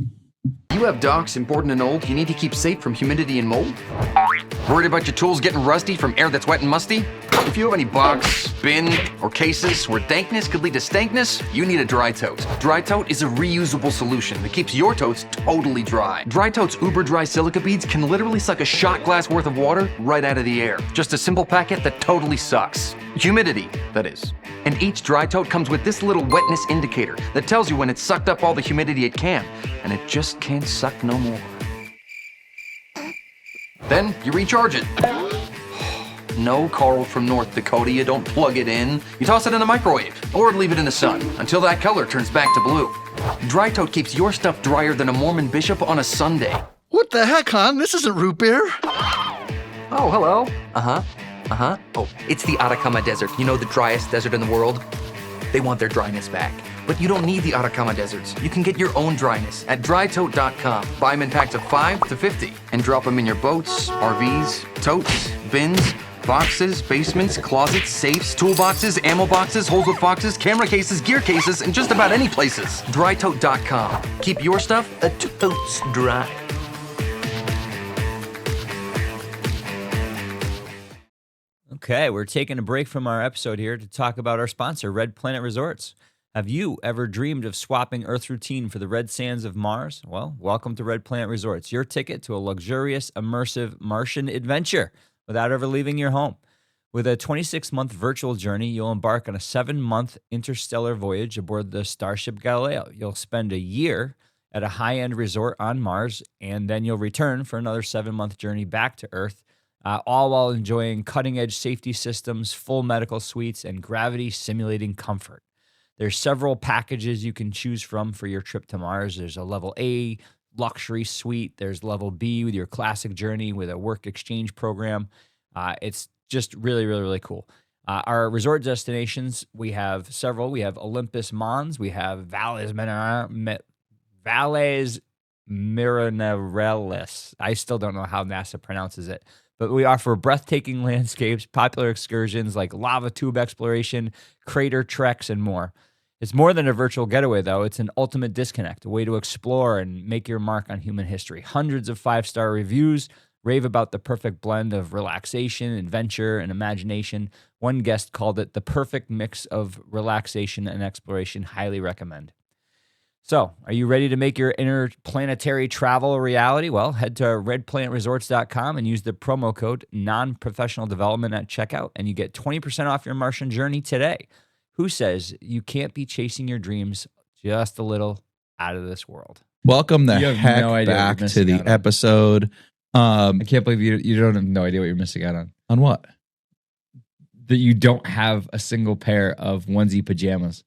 You have dogs important and old you need to keep safe from humidity and mold? Worried about your tools getting rusty from air that's wet and musty? If you have any box, bin, or cases where dankness could lead to stankness, you need a Dry Tote. Dry Tote is a reusable solution that keeps your totes totally dry. Dry Tote's uber dry silica beads can literally suck a shot glass worth of water right out of the air. Just a simple packet that totally sucks. Humidity, that is. And each Dry Tote comes with this little wetness indicator that tells you when it's sucked up all the humidity it can, and it just can't suck no more. Then you recharge it. No, Carl from North Dakota, you don't plug it in. You toss it in the microwave or leave it in the sun until that color turns back to blue. Dry Tote keeps your stuff drier than a Mormon bishop on a Sunday.
What the heck, hon? This isn't root beer.
Oh, hello. Oh, it's the Atacama Desert. You know, the driest desert in the world? They want their dryness back. But you don't need the Atacama deserts. You can get your own dryness at drytote.com. Buy them in packs of 5 to 50 and drop them in your boats, RVs, totes, bins, boxes, basements, closets, safes, toolboxes, ammo boxes, holes with boxes, camera cases, gear cases, and just about any places. Drytote.com. Keep your stuff a totes dry.
Okay, we're taking a break from our episode here to talk about our sponsor, Red Planet Resorts. Have you ever dreamed of swapping Earth's routine for the red sands of Mars? Well, welcome to Red Planet Resorts, your ticket to a luxurious, immersive Martian adventure without ever leaving your home. With a 26-month virtual journey, you'll embark on a 7-month interstellar voyage aboard the Starship Galileo. You'll spend a year at a high-end resort on Mars, and then you'll return for another 7-month journey back to Earth, all while enjoying cutting-edge safety systems, full medical suites, and gravity-simulating comfort. There's several packages you can choose from for your trip to Mars. There's a level A luxury suite. There's level B with your classic journey with a work exchange program. It's just really, really, really cool. Our resort destinations, we have several. We have Olympus Mons. We have Valles Marineris. I still don't know how NASA pronounces it. But we offer breathtaking landscapes, popular excursions like lava tube exploration, crater treks, and more. It's more than a virtual getaway, though. It's an ultimate disconnect, a way to explore and make your mark on human history. Hundreds of 5-star reviews rave about the perfect blend of relaxation, adventure, and imagination. One guest called it the perfect mix of relaxation and exploration. Highly recommend. So, are you ready to make your interplanetary travel a reality? Well, head to redplanetresorts.com and use the promo code non-professional development at checkout, and you get 20% off your Martian journey today. Who says you can't be chasing your dreams just a little out of this world?
Welcome the
You have
heck
no idea what
back
you're
to the
missing out on.
episode.
I can't believe you don't have no idea what you're missing out on.
On what?
That you don't have a single pair of onesie pajamas.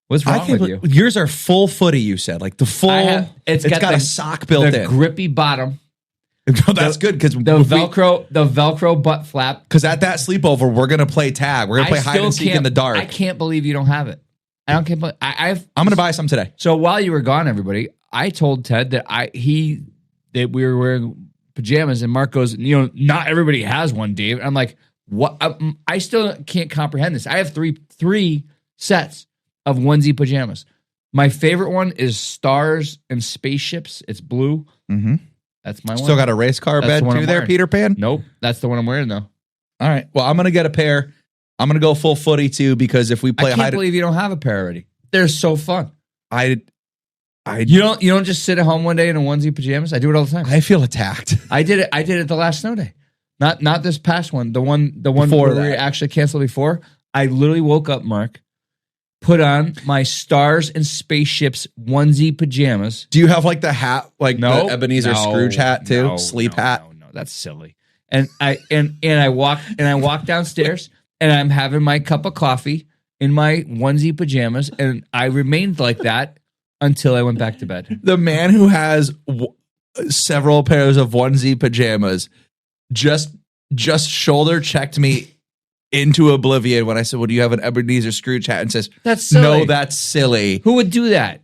What's wrong with you?
Yours are full footy, you said. Like the full,
it's
got
got
a
the-
sock built
The
in.
grippy bottom,
No, that's good because
the Velcro butt flap.
Because at that sleepover, we're going to play tag. We're going to play hide and seek in the dark.
I can't believe you don't have it. I don't can't. I'm
going to buy some today.
So while you were gone, everybody, I told Ted that that we were wearing pajamas, and Mark goes, not everybody has one, Dave. And I'm like, what? I still can't comprehend this. I have three sets of onesie pajamas. My favorite one is Stars and Spaceships. It's blue.
Mm-hmm.
That's my one.
Still got a race car
That's
bed
the one
too
I'm
there,
wearing.
Peter Pan?
Nope, that's the one I'm wearing though.
All right. Well, I'm going to get a pair. I'm going to go full footy too because if we play
I can't
hide,
believe you don't have a pair already. They're so fun.
I
You don't just sit at home one day in a onesie pajamas. I do it all the time.
feel attacked.
I did it the last snow day. Not this past one. The one
Before
where we
that.
actually canceled before. I literally woke up, Mark, put on my Stars and Spaceships onesie pajamas.
Do you have like the hat, like
No,
the Ebenezer
no,
Scrooge hat too?
no,
Sleep
no,
hat?
No, that's silly. And I walk downstairs and I'm having my cup of coffee in my onesie pajamas, and I remained like that until I went back to bed.
The man who has several pairs of onesie pajamas just shoulder checked me into oblivion when I said, well, do you have an Ebenezer Scrooge hat? And says,
That's silly.
no, that's silly.
Who would do that?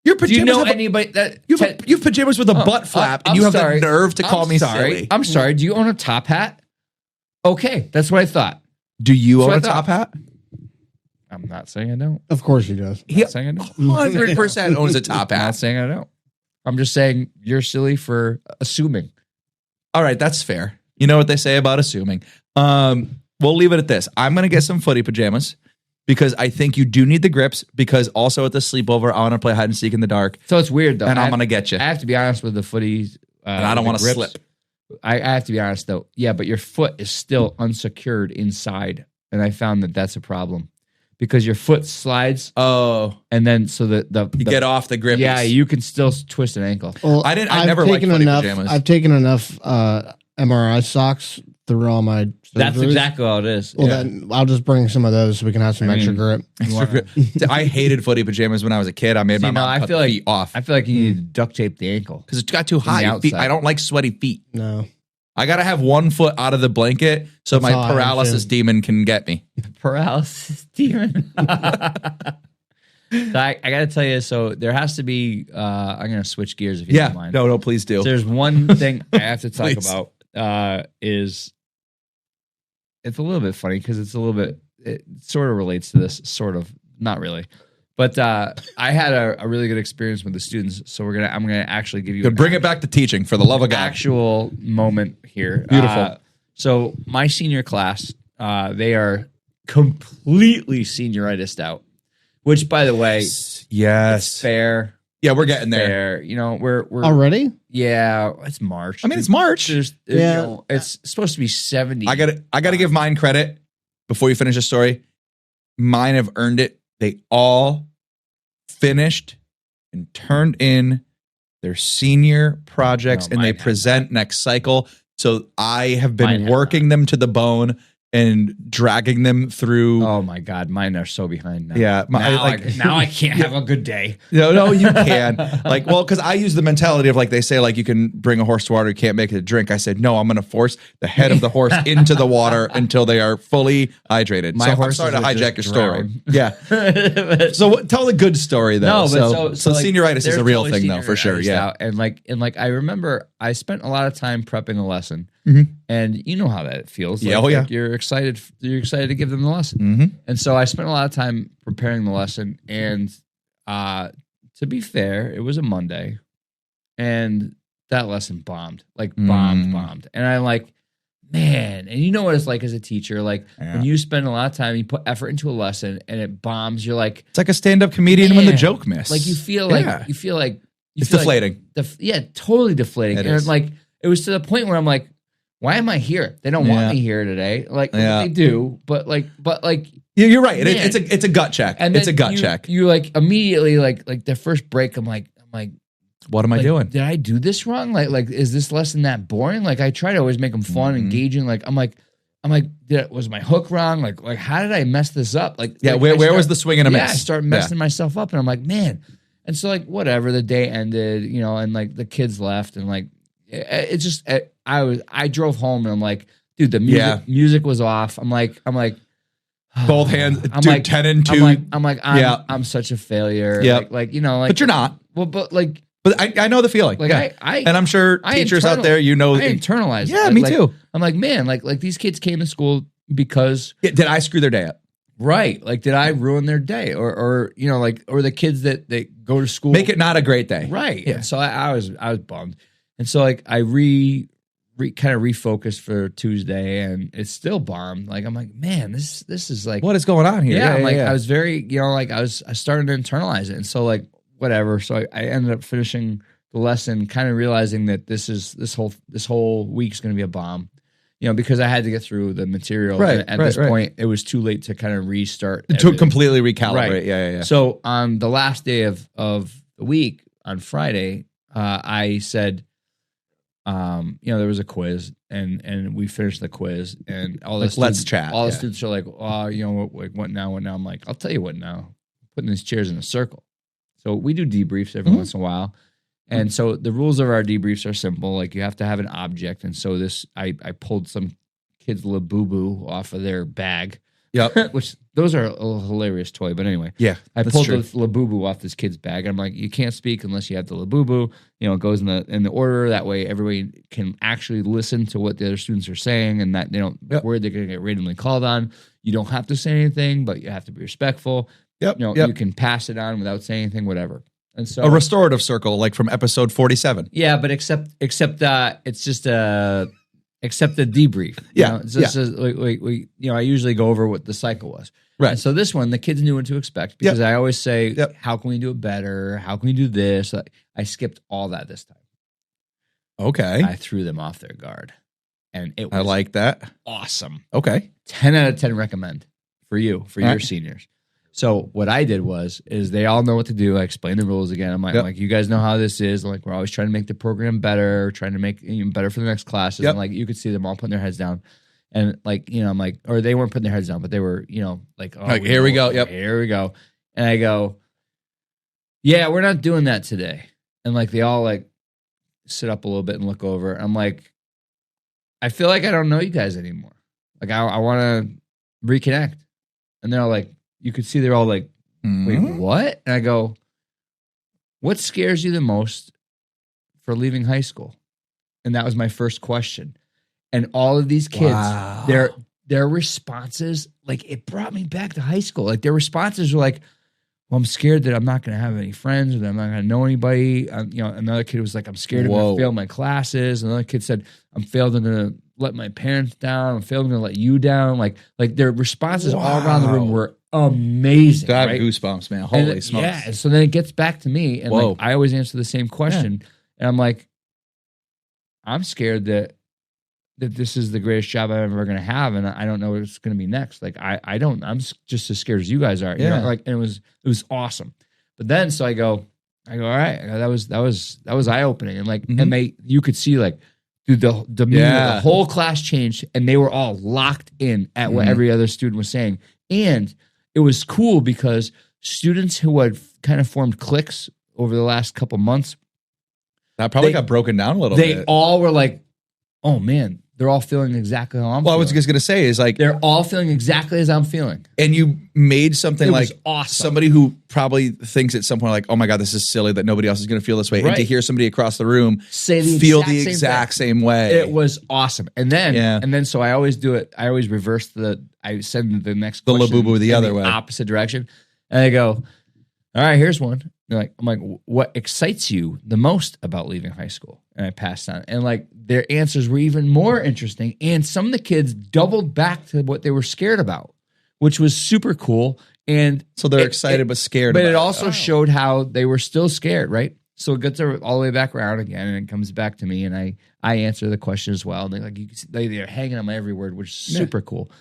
Your
Do
pajamas
you know
have a-
anybody that
you have pajamas with a butt flap, and
I'm
you have
sorry.
the nerve to call
I'm
me
sorry.
silly.
I'm sorry. Do you own a top hat? Okay, that's what I thought.
Do you
That's
own a
what I
top hat?
I'm not saying I don't.
Of course he does.
I'm not saying I don't.
100% owns a top
I'm not
hat.
saying I don't. I'm just saying you're silly for assuming.
All right, that's fair. You know what they say about assuming. We'll leave it at this. I'm going to get some footy pajamas because I think you do need the grips, because also at the sleepover, I want to play hide and seek in the dark,
So it's weird though.
and I'm going to get you.
I have to be honest with the footies.
And I don't
the
want to
grips.
slip.
I have to be honest though. Yeah, but your foot is still unsecured inside, and I found that that's a problem because your foot slides,
Oh,
and then so the
you get off the grip.
yeah, you can still twist an ankle.
Well,
I
I've
never liked
taken
footy
enough.
pajamas.
I've taken enough MRI socks through all my.
That's
surgeries.
exactly all it is.
Well,
Yeah.
then I'll just bring some of those so we can have some
I
extra
mean,
grip.
I hated footy pajamas when I was a kid. I made my
See, no,
mom
I
cut
feel
the
like-
feet off
I feel like you need to duct tape the ankle.
because it got too hot.
the
Your feet-
outside.
I don't like sweaty feet.
No,
I got to have one foot out of the blanket so
That's
my
how I am,
paralysis
too.
demon can get me.
Paralysis demon. So I got to tell you, so there has to be. I'm going to switch gears if you
Yeah,
don't mind.
no, please do.
So there's one thing I have to talk
Please.
about is it's a little bit funny because it's a little bit, it sort of relates to this, sort of, not really. But I had a really good experience with the students, so I'm gonna actually give you
Good. Bring it back to teaching for the love of God.
Actual moment here.
Beautiful.
So my senior class, they are completely senioritis out, which, by the way,
Yes.
fair.
Yeah, we're getting there.
Fair. You know, we're
Already?
yeah. It's March.
I mean, it's March.
You know, it's supposed to be 70.
I gotta give mine credit before you finish the story. Mine have earned it. They all finished and turned in their senior projects,
No,
and they
mine
present next cycle. So I have
Mine
been
have
working them to the bone and dragging them through.
Oh my God, mine are so behind now.
Yeah,
now I can't have a good day.
No, you can. Because I use the mentality of they say you can bring a horse to water, you can't make it a drink. I said, no, I'm going to force the head of the horse into the water until they are fully hydrated.
My
so I'm
horses
sorry to
would
hijack your
just
story.
drown.
Yeah. So tell the good story though.
No, but
so senioritis is
they're
a real
totally
thing though, for sure.
senioritis
Yeah.
out. And I remember I spent a lot of time prepping a lesson, and you know how that feels.
Yeah, oh, yeah.
You're excited to give them the lesson.
Mm-hmm.
And so I spent a lot of time preparing the lesson. And to be fair, it was a Monday, and that lesson bombed, bombed. And I'm like, man, and you know what it's like as a teacher, when you spend a lot of time, you put effort into a lesson, and it bombs. You're like,
It's like a stand-up comedian when the joke missed.
you feel like
it's deflating.
Totally deflating.
It
And
is.
it was to the point where I'm like, why am I here? They don't want me here today. They do, but
Yeah, you're right.
Man.
It's a gut check.
and
It's a
then
gut check.
You immediately the first break. I'm like,
What am I doing?
did I do this wrong? Is this lesson that boring? I try to always make them fun, engaging. I'm like, was my hook wrong? How did I mess this up?
Where was the swing and a miss?
I start messing myself up, and I'm like, man. And so whatever, the day ended, and the kids left, and it's just I drove home, and I'm like, dude, the music was off. I'm like
Both hands,
I'm
dude,
like
10 and 2.
I'm such a failure.
Yeah.
But
you're not.
Well, but
But I know the feeling. And I'm sure teachers out there,
I internalized.
Yeah,
it.
me too.
I'm like, man, these kids came to school because
Did I screw their day up?
right. Did I ruin their day, or the kids that go to school
Make it not a great day.
right?
Yeah.
And so I was bummed, and so I kind of refocused for Tuesday, and it's still bombed. I'm like, man, this is
What is going on here?
yeah. I'm I was very I started to internalize it, and so whatever. So I ended up finishing the lesson, kind of realizing that this whole week's going to be a bomb, because I had to get through the material.
Right,
and at
right,
this
right.
point, it was too late to kind of restart.
To
everything.
completely recalibrate.
Right.
Yeah.
So on the last day of the week, on Friday, I said, there was a quiz, and we finished the quiz, and all the
let's
students,
chat.
all the students are like, oh, what now? What now? I'm like, I'll tell you what now. Putting these chairs in a circle. So we do debriefs every once in a while. And so the rules of our debriefs are simple. You have to have an object. And so I pulled some kid's Labubu off of their bag.
Yep.
Which those are a hilarious toy. But anyway,
Yeah.
I
that's
pulled
true.
the Labubu off this kid's bag. I'm like, you can't speak unless you have the Labubu. It goes in the order. That way everybody can actually listen to what the other students are saying, and that they don't worry they're going to get randomly called on. You don't have to say anything, but you have to be respectful.
Yep.
You can pass it on without saying anything, whatever. And so
A restorative circle, from episode 47.
yeah, but except it's just except the debrief.
Yeah,
It's just I usually go over what the cycle was.
Right.
And so this one, the kids knew what to expect, because I always say,
Yep.
how can we do it better? How can we do this? I skipped all that this time.
Okay.
I threw them off their guard, and it was
I like that.
awesome.
Okay.
10 out of 10 recommend for your
right.
seniors. So what I did is they all know what to do. I explained the rules again. I'm like, you guys know how this is. We're always trying to make the program better, trying to make it better for the next classes.
Yep.
And you could see them all putting their heads down. And I'm like, or they weren't putting their heads down, but they were, oh,
here we go. Yep.
Here we go. And I go, yeah, we're not doing that today. And they all sit up a little bit and look over. I'm like, I feel like I don't know you guys anymore. I want to reconnect. And they're all like, you could see they're all like, wait, what? And I go, what scares you the most for leaving high school? And that was my first question. And all of these kids,
Wow.
their responses, like it brought me back to high school. Like their responses were like, well, I'm scared that I'm not going to have any friends, or that I'm not going to know anybody. Another kid was like, I'm scared I'm going to fail my classes. Another kid said, I'm going to let my parents down. I'm going to let you down. Like their responses all around the room were amazing.
I have
right?
goosebumps, man. Holy smokes.
Yeah. And so then it gets back to me, and like I always answer the same question. And I'm like, I'm scared that this is the greatest job I'm ever going to have, and I don't know what's going to be next. Like I'm just as scared as you guys are. You know? Like, and it was awesome. But then so I go, all right, that was eye opening, and like, and you could see like, dude, the demeanor, the whole class changed, and they were all locked in at what every other student was saying, and it was cool because students who had kind of formed cliques over the last couple months,
that probably got broken down a little bit.
They all were like, oh man. They're all feeling exactly how I'm feeling.
Well, I was just going to say is like...
They're all feeling exactly as I'm feeling.
And you made something like
awesome.
Somebody who probably thinks at some point like, oh my God, this is silly that nobody else is going to feel this way.
Right.
And to hear somebody across the room
feel
the exact same way.
It was awesome. And then so I always do it. I always reverse I send the next question.
The labubu the other way.
Opposite direction. And I go, all right, here's one. I'm like, what excites you the most about leaving high school? And I passed on. And like their answers were even more interesting. And some of the kids doubled back to what they were scared about, which was super cool. And
so they're excited but scared.
But it also showed how they were still scared, right? So it gets all the way back around again, and it comes back to me, and I answer the question as well. And they like, you can see, they're hanging on my every word, which is super cool.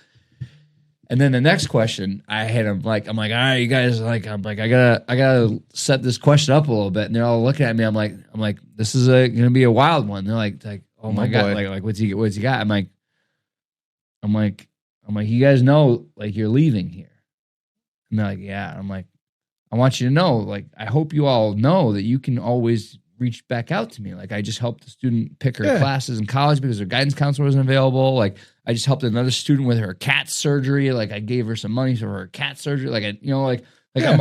And then the next question, I hit them like, I'm like, all right, you guys, like, I'm like, I gotta set this question up a little bit. And they're all looking at me. I'm like, this is gonna be a wild one. They're like, oh my God, like, what's he got? I'm like, you guys know, like, you're leaving here. And they're like, yeah. I'm like, I want you to know, like, I hope you all know that you can always reach back out to me. Like, I just helped a student pick her classes in college because her guidance counselor wasn't available. Like, I just helped another student with her cat surgery. Like, I gave her some money for her cat surgery. Like,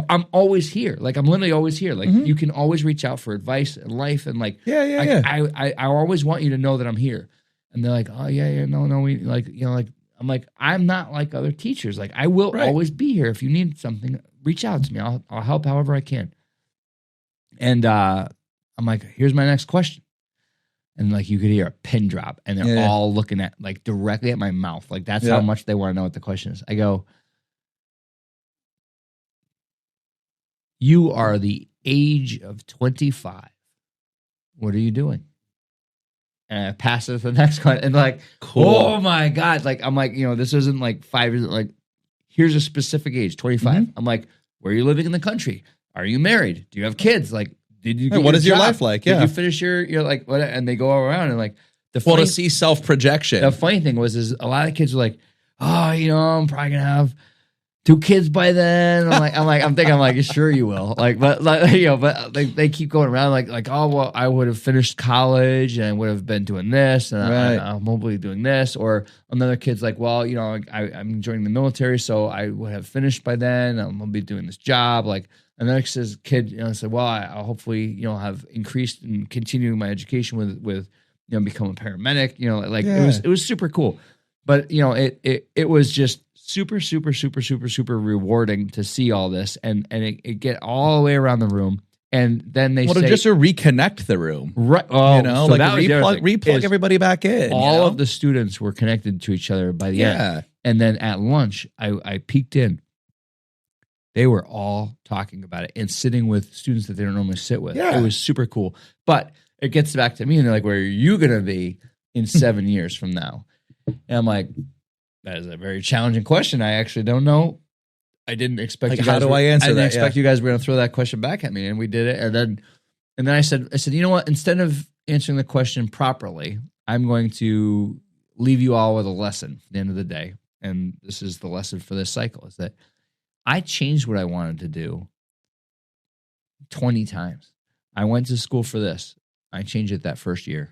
I'm always here. Like, I'm literally always here. Like, you can always reach out for advice in life. And like, I always want you to know that I'm here. And they're like, oh yeah, no, we like, like, I'm like, I'm not like other teachers. Like, I will always be here. If you need something, reach out to me. I'll help however I can. And I'm like, here's my next question. And like, you could hear a pin drop, and they're all looking at like directly at my mouth. Like, that's how much they want to know what the question is. I go, you are the age of 25. What are you doing? And I pass it to the next one, and like, cool. Oh my God. Like, I'm like, this isn't like 5 years, like, here's a specific age, 25. I'm like, where are you living in the country? Are you married? Do you have kids? Like, did you?
What is your life like?
Did you finish your like what? And they go around and like
to see self projection.
The funny thing is a lot of kids are like, oh, I'm probably gonna have 2 kids by then. I'm thinking sure you will. Like, but like, but like they keep going around like, oh well, I would have finished college and I would have been doing this, and I'm hopefully doing this. Or another kid's like, well, I'm joining the military, so I would have finished by then. I'm gonna be doing this job. Like another kid, said, well, I'll hopefully have increased and continuing my education with become a paramedic. It was super cool, but it was just super, super, super, super, super rewarding to see all this and it get all the way around the room. And then they say,
just to reconnect the room,
right?
Oh, like replug everybody back in.
All of the students were connected to each other by the end. And then at lunch, I peeked in. They were all talking about it and sitting with students that they don't normally sit with. It was super cool. But it gets back to me, and they're like, where are you going to be in 7 years from now? And I'm like, that is a very challenging question. I actually don't know. I didn't expect you guys.
How do I answer that?
I didn't expect you guys were going to throw that question back at me, and we did it. And then I said, you know what? Instead of answering the question properly, I'm going to leave you all with a lesson at the end of the day. And this is the lesson for this cycle: is that I changed what I wanted to do 20 times. I went to school for this. I changed it that first year.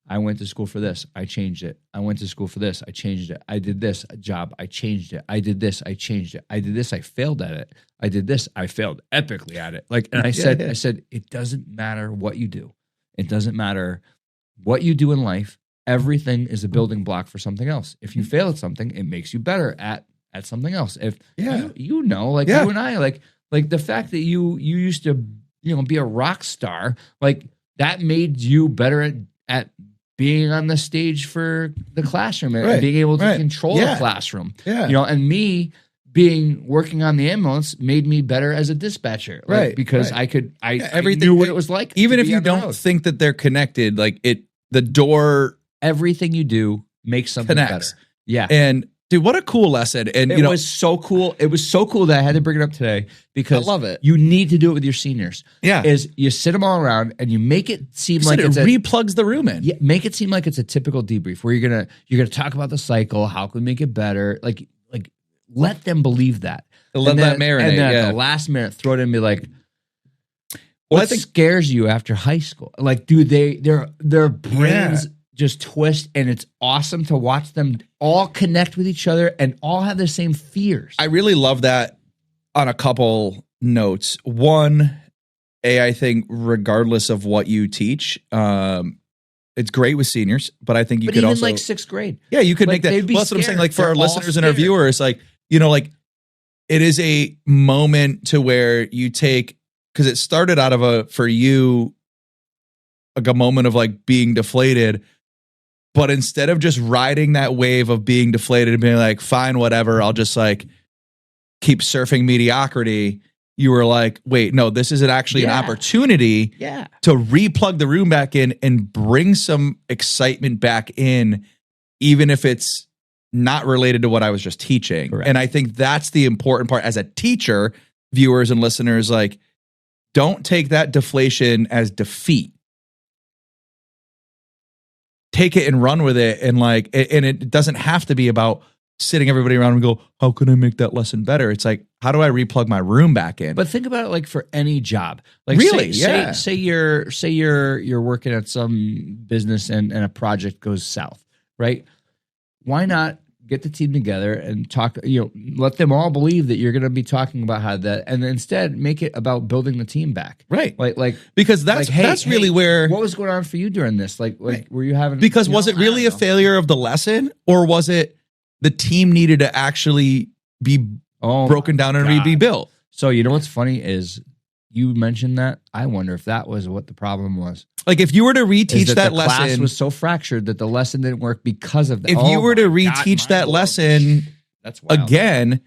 I went to school for this. I changed it. I went to school for this. I changed it. I did this job. I changed it. I did this. I changed it. I did this. I failed at it. I did this. I failed epically at it. And I said, it doesn't matter what you do. It doesn't matter what you do in life. everything is a building block for something else. If you fail at something, it makes you better at something else. If you know, like you and I, like the fact that you used to, be a rock star, like that made you better at being on the stage for the classroom and being able to control the classroom. Yeah. And me working on the ambulance made me better as a dispatcher. Because I knew what it was like.
Even if you don't think that they're connected, like the door.
Everything you do makes something
connects.
Better. Yeah.
And dude, what a cool lesson. And
it was so cool. It was so cool that I had to bring it up today because
I love it.
You need to do it with your seniors.
Yeah.
Is you sit them all around and you make it seem like
it replugs the room in.
Yeah. Make it seem like it's a typical debrief where you're gonna talk about the cycle. How can we make it better? Like let them believe that.
Let that marinate.
And then at the last minute, throw it in and be like, what scares you after high school? Like, dude, their brains just twist, and it's awesome to watch them all connect with each other and all have the same fears.
I really love that on a couple notes. One, I think regardless of what you teach, it's great with seniors, but I think you could
even
also
like sixth grade.
Yeah, you could
like,
make that. Well, that's what I'm saying. Like for our listeners and our viewers, like, like it is a moment to where you take, because it started out of for you, like a moment of like being deflated. But instead of just riding that wave of being deflated and being like, fine, whatever, I'll just like keep surfing mediocrity, you were like, wait, no, this is actually an opportunity to replug the room back in and bring some excitement back in, even if it's not related to what I was just teaching. Correct. And I think that's the important part as a teacher, viewers and listeners, like, don't take that deflation as defeat. Take it and run with it. And it doesn't have to be about sitting everybody around and go, how can I make that lesson better? It's like, how do I replug my room back in?
But think about it like for any job. Like
really,
say you're working at some business and a project goes south, right? Why not get the team together and talk, let them all believe that you're going to be talking about how that, and instead make it about building the team back.
Right.
Like,
because that's really where,
what was going on for you during this? Like were you having,
because was it really a failure of the lesson, or was it the team needed to actually be broken down and rebuilt?
So you know what's funny is you mentioned that. I wonder if that was what the problem was.
Like if you were to reteach that
the
lesson,
class was so fractured that the lesson didn't work because of that.
If you were to reteach that lesson again,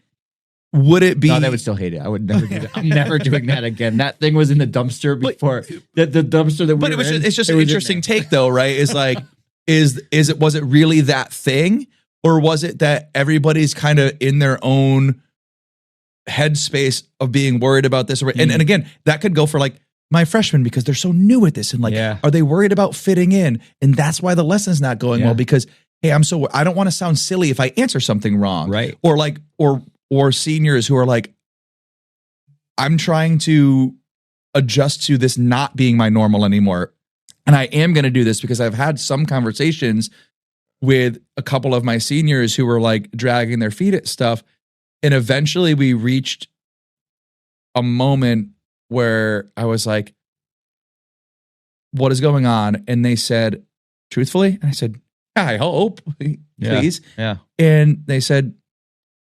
would it be?
No, they would still hate it. I would never do that. I'm never doing that again. That thing was in the dumpster before. The dumpster that we were in.
It's just an interesting take though, right? Is like, was it really that thing? Or was it that everybody's kind of in their own headspace of being worried about this? And again, that could go for like my freshmen because they're so new at this. And like, are they worried about fitting in? And that's why the lesson's not going well because, hey, I don't want to sound silly if I answer something wrong.
Right.
Or like, or seniors who are like, I'm trying to adjust to this not being my normal anymore. And I am going to do this because I've had some conversations with a couple of my seniors who were like dragging their feet at stuff. And eventually we reached a moment where I was like, what is going on? And they said, truthfully, and I said, I hope, please.
Yeah.
And they said,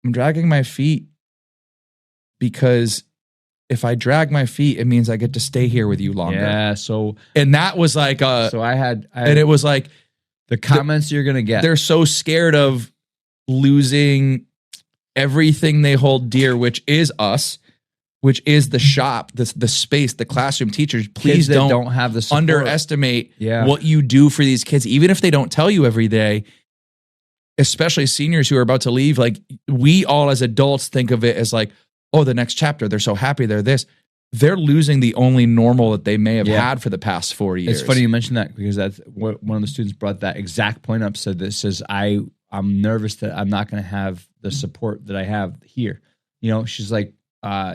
I'm dragging my feet because if I drag my feet, it means I get to stay here with you longer.
Yeah. So,
and that was like,
and
it was like,
the comments you're going to get.
They're so scared of losing everything they hold dear, which is us, which is the shop, the space, the classroom, teachers. Please
don't have the support.
Underestimate what you do for these kids, even if they don't tell you every day, especially seniors who are about to leave. Like we all as adults think of it as like, oh, the next chapter. They're so happy they're this. They're losing the only normal that they may have had for the past 4 years.
It's funny you mentioned that because that's what one of the students brought that exact point up. Says I'm nervous that I'm not going to have the support that I have here. She's like,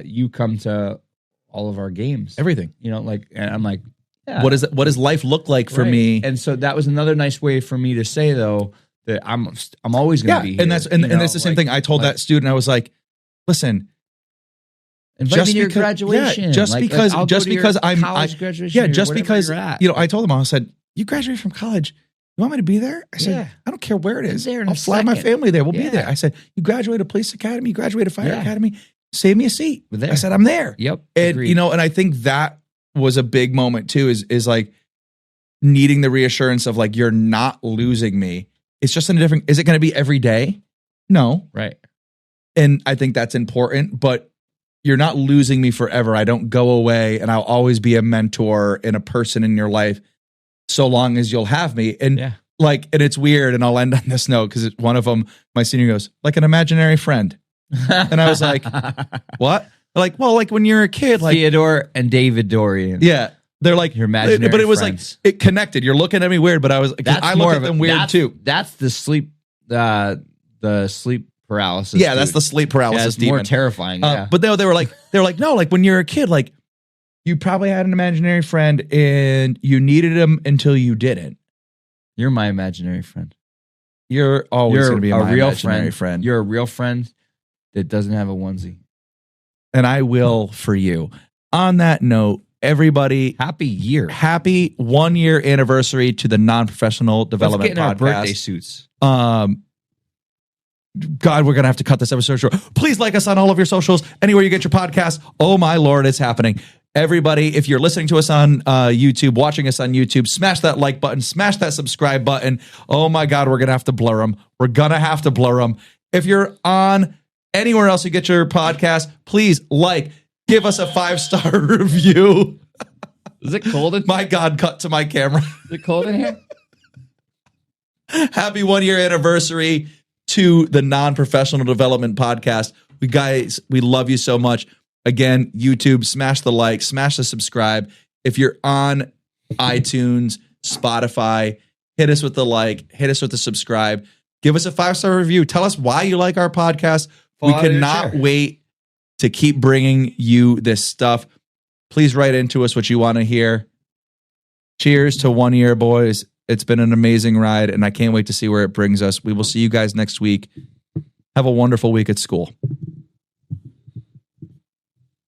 you come to all of our games,
everything.
And I'm like, yeah.
What does life look like for me?
And so that was another nice way for me to say though that I'm always going to be here.
And that's the same thing I told that student. I was like, listen.
Invite me to your graduation.
Just because I told them, I said, you graduated from college. you want me to be there? I said,
Yeah.
I don't care where it is.
there in
I'll
a
fly my
second.
family there. We'll be
Yeah.
there. I said, you graduated police academy, you graduated fire
Yeah.
academy, save me a seat.
We're there.
I said, I'm there.
Yep.
And,
Agreed.
you know, and I think that was a big moment too, is like needing the reassurance of like, you're not losing me. It's just in a different, is it going to be every day? No.
Right.
And I think that's important, but you're not losing me forever. I don't go away, and I'll always be a mentor and a person in your life so long as you'll have me. And
Yeah.
like, and it's weird. And I'll end on this note because one of them, my senior goes, like an imaginary friend. And I was like, what? Like, well, like when you're a kid, like,
Theodore and David Dorian.
yeah, they're like,
Your imaginary
but it was
friends.
like, it connected. You're looking at me weird, but I was, I look at them weird too.
That's the sleep paralysis.
Yeah, that's
dude.
the sleep
Yeah,
paralysis
it's more
demon.
terrifying. Yeah.
But they were like, no, like when you're a kid, like you probably had an imaginary friend and you needed him until you didn't.
You're my imaginary friend.
You're always
You're
going to be
a
my
real
imaginary
friend.
friend.
You're a real friend that doesn't have a onesie.
And I will for you. On that note, everybody,
Happy year.
happy 1 year anniversary to the Non-Professional
Let's
Development
get in our birthday
Podcast.
suits.
God, we're going to have to cut this episode short. Please like us on all of your socials, anywhere you get your podcasts. Oh my Lord, it's happening. Everybody, if you're listening to us on YouTube, watching us on YouTube, smash that like button, smash that subscribe button. Oh my God, we're going to have to blur them. We're going to have to blur them. If you're on anywhere else you get your podcast, please give us a 5-star review.
Is it cold in
My God, cut to my camera.
Is it cold in here?
Happy 1 year anniversary to the Non-Professional Development Podcast. We love you so much. Again, YouTube, smash the like, smash the subscribe. If you're on iTunes, Spotify, hit us with the like, hit us with the subscribe. Give us a 5-star review. Tell us why you like our podcast.
Fall
We
out of your
cannot
chair.
wait to keep bringing you this stuff. Please write into us what you want to hear. Cheers to 1 year, boys. It's been an amazing ride, and I can't wait to see where it brings us. We will see you guys next week. Have a wonderful week at school.